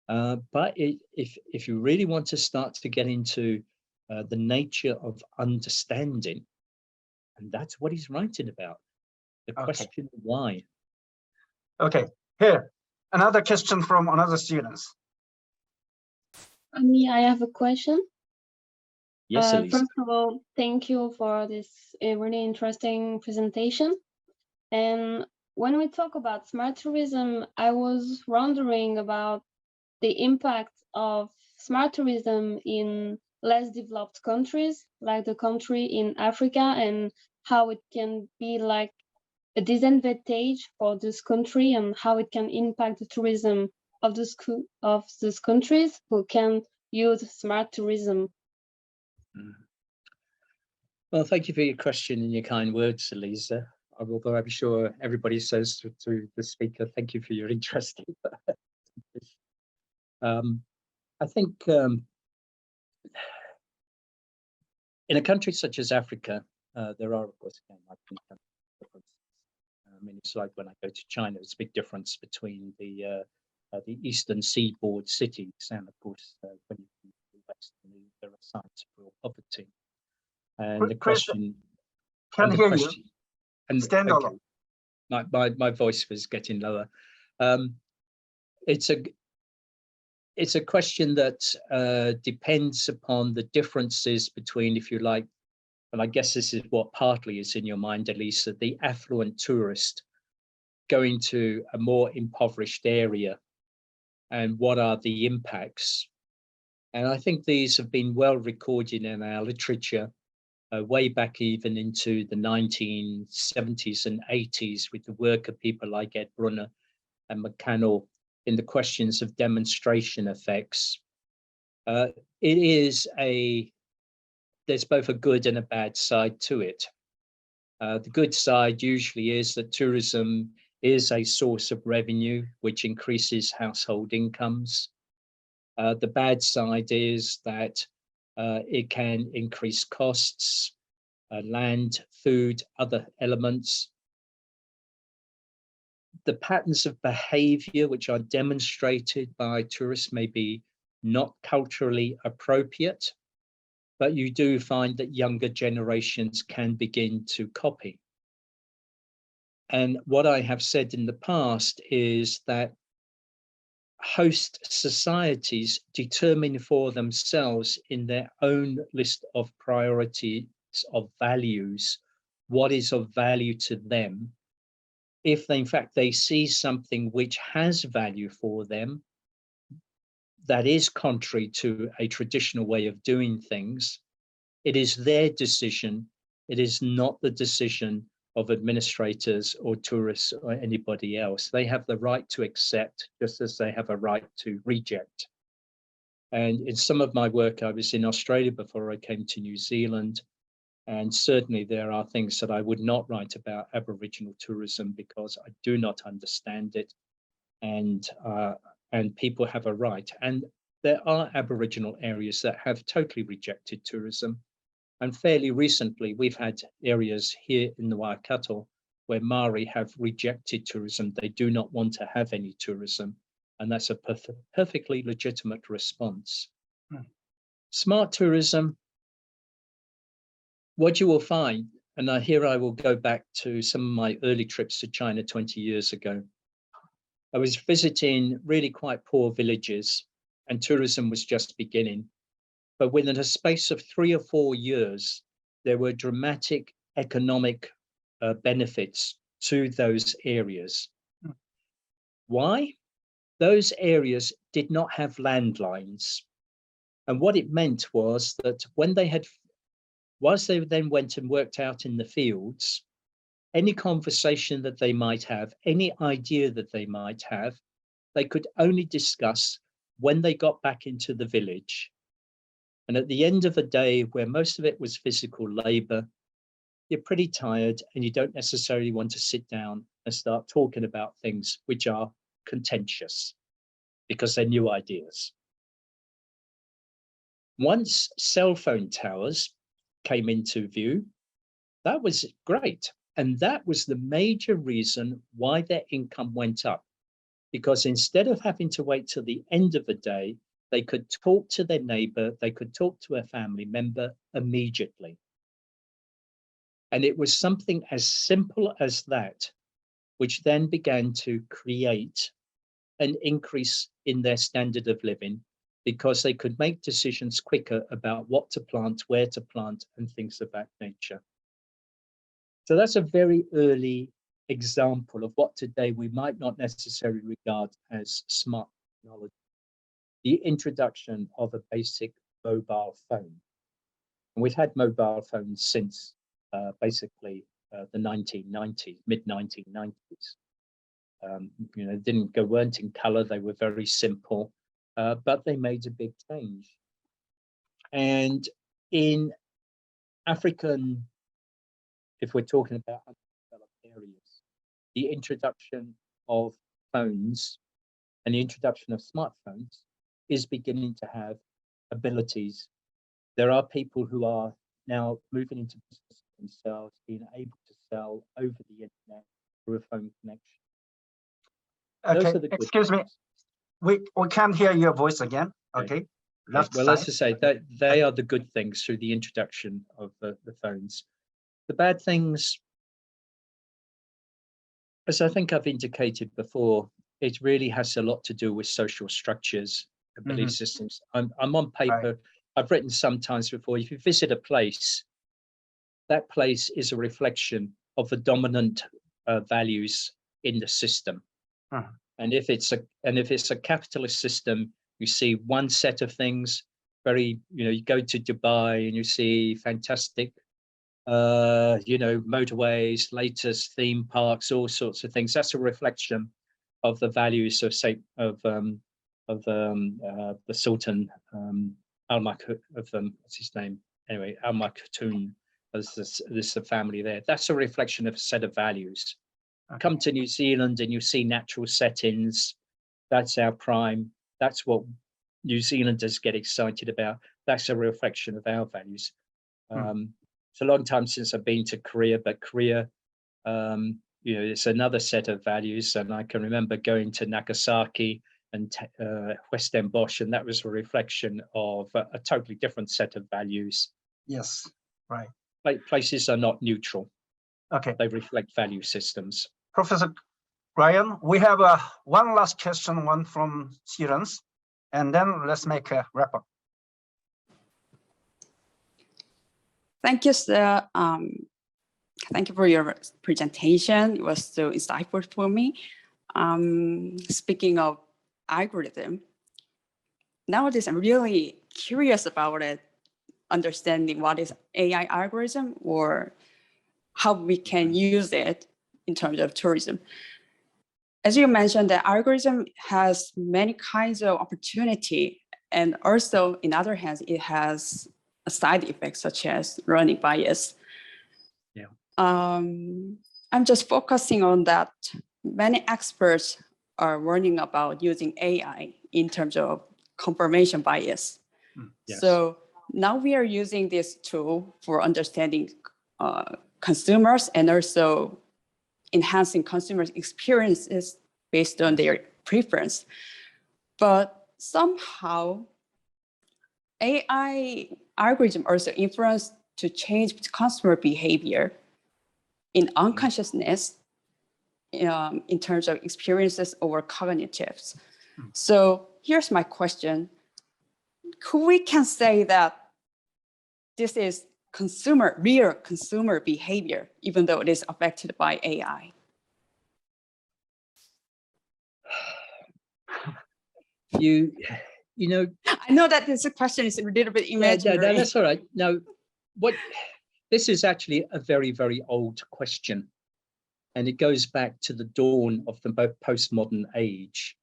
but if you really want to start to get into the nature of understanding, and that's what he's writing about, the question why. Okay, here, another question from another student. I have a question. Yes, Elisa. First of all, thank you for this really interesting presentation. And when we talk about smart tourism, I was wondering about the impact of smart tourism in less developed countries, like the country in Africa, and how it can be like a disadvantage for this country and how it can impact the tourism of these countries who can use smart tourism. Well, thank you for your question and your kind words, Elisa. Although I'm sure everybody says to the speaker, thank you for your interest. I think in a country such as Africa, there are, of course, again, I think, differences. I mean, it's like when I go to China, it's a big difference between the eastern seaboard cities and, of course, when you go to the west, there are signs of real poverty. And the question, can't hear you. And stand okay, on. my voice was getting lower. It's a question that depends upon the differences between, if you like, and I guess this is what partly is in your mind, Elisa, the affluent tourist going to a more impoverished area, and what are the impacts. And I think these have been well recorded in our literature, way back even into the 1970s and 80s with the work of people like Ed Brunner and McCannell in the questions of demonstration effects. There's both a good and a bad side to it. The good side usually is that tourism is a source of revenue, which increases household incomes. The bad side is that it can increase costs, land, food, other elements. The patterns of behavior which are demonstrated by tourists may be not culturally appropriate, but you do find that younger generations can begin to copy. And what I have said in the past is that host societies determine for themselves in their own list of priorities of values what is of value to them. If they, in fact, they see something which has value for them, that is contrary to a traditional way of doing things, it is their decision. It is not the decision of administrators or tourists or anybody else. They have the right to accept, just as they have a right to reject. And in some of my work, I was in Australia before I came to New Zealand. And certainly there are things that I would not write about Aboriginal tourism because I do not understand it. And people have a right. And there are Aboriginal areas that have totally rejected tourism. And fairly recently, we've had areas here in the Waikato where Maori have rejected tourism. They do not want to have any tourism. And that's a perfectly legitimate response. Smart tourism, what you will find, and here I will go back to some of my early trips to China 20 years ago. I was visiting really quite poor villages and tourism was just beginning. But within a space of 3 or 4 years, there were dramatic economic benefits to those areas. Why? Those areas did not have landlines. And what it meant was that when they had, whilst they then went and worked out in the fields, any conversation that they might have, any idea that they might have, they could only discuss when they got back into the village. And at the end of a day where most of it was physical labor, you're pretty tired and you don't necessarily want to sit down and start talking about things which are contentious because they're new ideas. Once cell phone towers came into view, that was great. And that was the major reason why their income went up. Because instead of having to wait till the end of the day, they could talk to their neighbor, they could talk to a family member immediately. And it was something as simple as that, which then began to create an increase in their standard of living because they could make decisions quicker about what to plant, where to plant, and things of that nature. So that's a very early example of what today we might not necessarily regard as smart technology. The introduction of a basic mobile phone. And we've had mobile phones since basically the 1990s, mid-1990s. You know, weren't in color, they were very simple, but they made a big change. And in African, if we're talking about undeveloped areas, the introduction of phones and the introduction of smartphones is beginning to have abilities. There are people who are now moving into business themselves, being able to sell over the internet through a phone connection. Okay, excuse me. We can't hear your voice again. Okay. Left well, side. let's just say that they are the good things through the introduction of the phones. The bad things, as I think I've indicated before, it really has a lot to do with social structures and belief systems. I'm on paper. Right. I've written sometimes before, if you visit a place, that place is a reflection of the dominant values in the system. And if it's a capitalist system, you see one set of things. You go to Dubai and you see fantastic, motorways, latest theme parks, all sorts of things. That's a reflection of the values of say of the Sultan what's his name? Anyway, Al Maktoum, as this the family there. That's a reflection of a set of values. Come to New Zealand and you see natural settings. That's our prime. That's what New Zealanders get excited about. That's a reflection of our values. It's a long time since I've been to Korea, but Korea, you know, it's another set of values. And I can remember going to Nagasaki and Stellenbosch, and that was a reflection of a totally different set of values. Yes, right. Places are not neutral. Okay. They reflect value systems. Professor Ryan, we have one last question, one from students, and then let's make a wrap up. Thank you, sir. Thank you for your presentation. It was so insightful for me. Speaking of algorithm, nowadays I'm really curious about it, understanding what is AI algorithm or how we can use it in terms of tourism. As you mentioned, the algorithm has many kinds of opportunity, and also in other hands, it has a side effect such as learning bias. Yeah. I'm just focusing on that. Many experts are warning about using AI in terms of confirmation bias. Yes. So now we are using this tool for understanding consumers and also enhancing consumers' experiences based on their preference. But somehow AI algorithm also influence to change customer behavior in unconsciousness in terms of experiences over cognitives. So here's my question. Who we can say that this is real consumer behavior, even though it is affected by AI? You know, I know that this question is a little bit imaginary. no, that's all right. No, this is actually a very, very old question. And it goes back to the dawn of the postmodern age.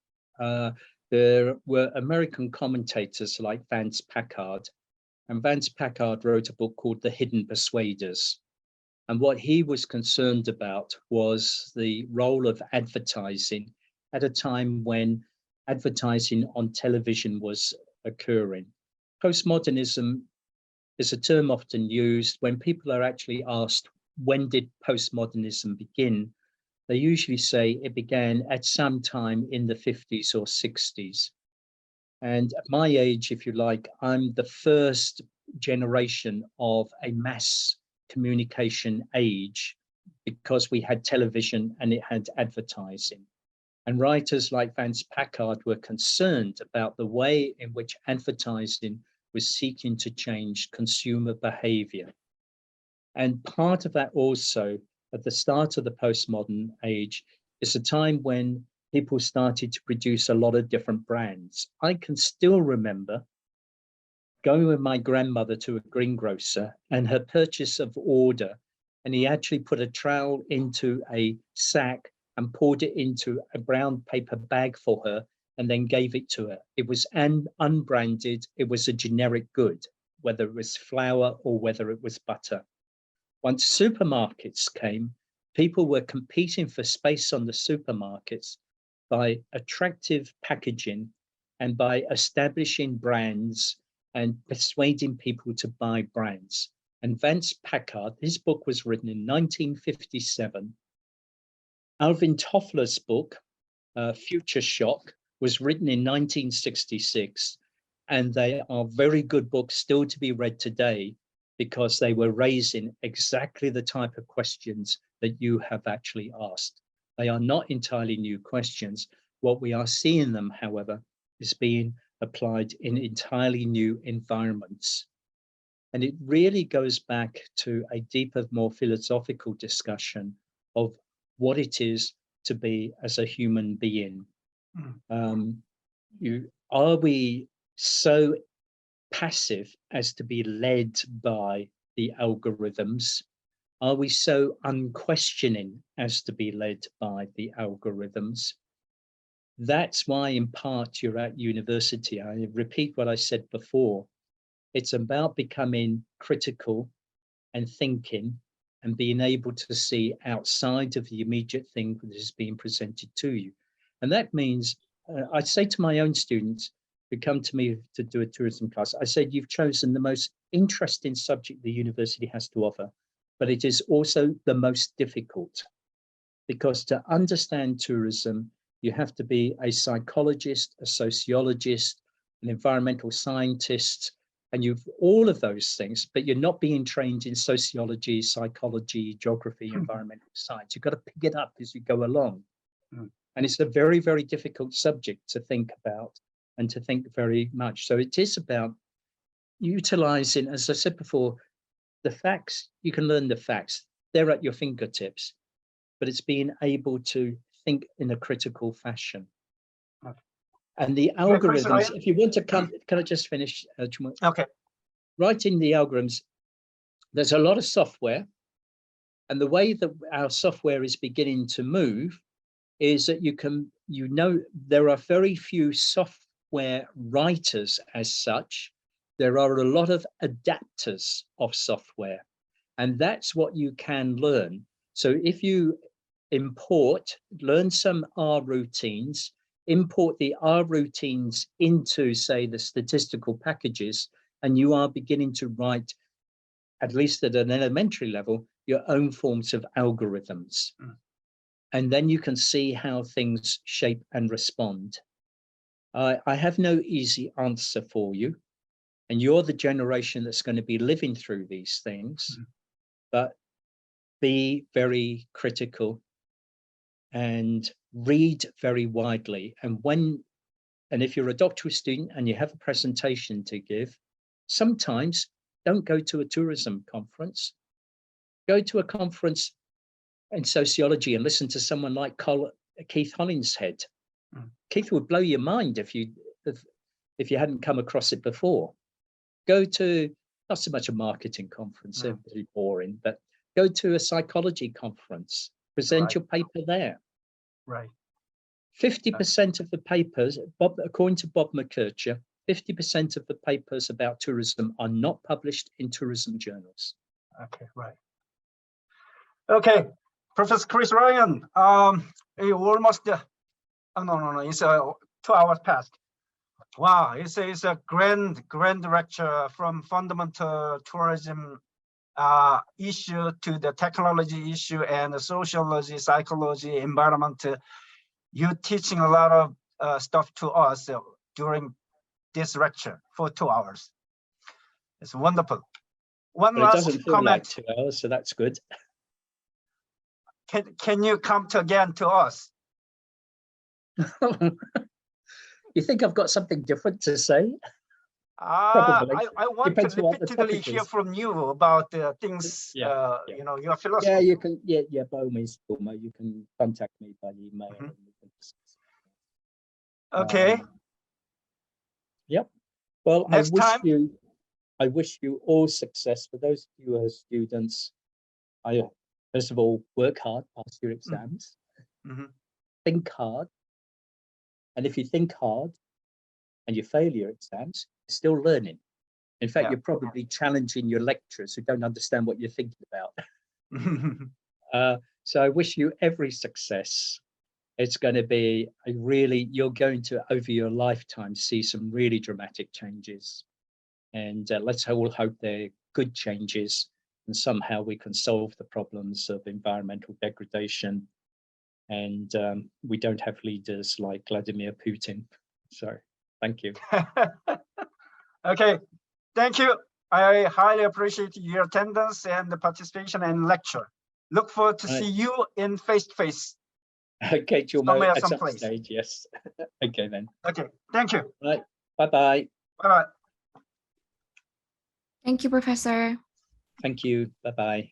There were American commentators like Vance Packard, and Vance Packard wrote a book called The Hidden Persuaders. And what he was concerned about was the role of advertising at a time when advertising on television was occurring. Postmodernism is a term often used when people are actually asked, when did postmodernism begin? They usually say it began at some time in the 50s or 60s. And at my age, if you like, I'm the first generation of a mass communication age because we had television and it had advertising. And writers like Vance Packard were concerned about the way in which advertising was seeking to change consumer behavior. And part of that also, at the start of the postmodern age, is a time when people started to produce a lot of different brands. I can still remember going with my grandmother to a greengrocer and her purchase of order, and he actually put a trowel into a sack and poured it into a brown paper bag for her and then gave it to her. It was unbranded, it was a generic good, whether it was flour or whether it was butter. Once supermarkets came, people were competing for space on the supermarkets by attractive packaging and by establishing brands and persuading people to buy brands. And Vance Packard, his book was written in 1957. Alvin Toffler's book, Future Shock, was written in 1966. And they are very good books still to be read today because they were raising exactly the type of questions that you have actually asked. They are not entirely new questions. What we are seeing them, however, is being applied in entirely new environments. And it really goes back to a deeper, more philosophical discussion of what it is to be as a human being. Are we so passive as to be led by the algorithms? Are we so unquestioning as to be led by the algorithms? That's why in part you're at university. I repeat what I said before. It's about becoming critical and thinking and being able to see outside of the immediate thing that is being presented to you. And that means, I say to my own students who come to me to do a tourism class, I said, you've chosen the most interesting subject the university has to offer, but it is also the most difficult, because to understand tourism, you have to be a psychologist, a sociologist, an environmental scientist, and you've all of those things, but you're not being trained in sociology, psychology, geography, environmental science. You've got to pick it up as you go along. And it's a very, very difficult subject to think about and to think very much. So it is about utilizing, as I said before, the facts. You can learn the facts. They're at your fingertips, but it's being able to think in a critical fashion. And the algorithms, if you want to come, can I just finish? Okay. Writing the algorithms, there's a lot of software. And the way that our software is beginning to move is that there are very few software writers as such. There are a lot of adapters of software. And that's what you can learn. So if you learn some R routines, import the R routines into, say, the statistical packages, and you are beginning to write, at least at an elementary level, your own forms of algorithms. And then you can see how things shape and respond. I have no easy answer for you. And you're the generation that's going to be living through these things, but be very critical and read very widely. And if you're a doctoral student and you have a presentation to give, sometimes don't go to a tourism conference, go to a conference in sociology and listen to someone like Keith Hollingshead. Keith would blow your mind if you hadn't come across it before. Go to, not so much a marketing conference, they're very boring, but go to a psychology conference, present your paper there. Right. 50% of the papers, according to Bob McKercher, 50% of the papers about tourism are not published in tourism journals. Okay, right. Okay, Professor Chris Ryan, you almost, no, it's 2 hours past. Wow, it's a grand lecture from fundamental tourism issue to the technology issue and the sociology, psychology, environment. You teaching a lot of stuff to us during this lecture for 2 hours. It's wonderful. One last doesn't feel comment. like 2 hours, so that's good. Can you come again to us? You think I've got something different to say? I want Depends to what the repeatedly topic hear is. from you about things, you know, your philosophy. Yeah, you can. Yeah. By all means, you can contact me by email. And we can discuss. Okay. Yep. Well, Next time. I wish you all success. For those of you who are students, first of all, work hard, pass your exams, think hard, and if you think hard and you fail your exams, you're still learning. In fact, you're probably challenging your lecturers who don't understand what you're thinking about. So I wish you every success. It's going to be you're going to, over your lifetime, see some really dramatic changes. And let's all hope they're good changes and somehow we can solve the problems of environmental degradation. And we don't have leaders like Vladimir Putin. So thank you. Okay, thank you. I highly appreciate your attendance and the participation and lecture. Look forward to see you in face-to-face. Okay, Somewhere, at some someplace. stage, yes. Okay then. Okay, thank you. Right. Bye-bye. Bye-bye. Thank you, Professor. Thank you. Bye-bye.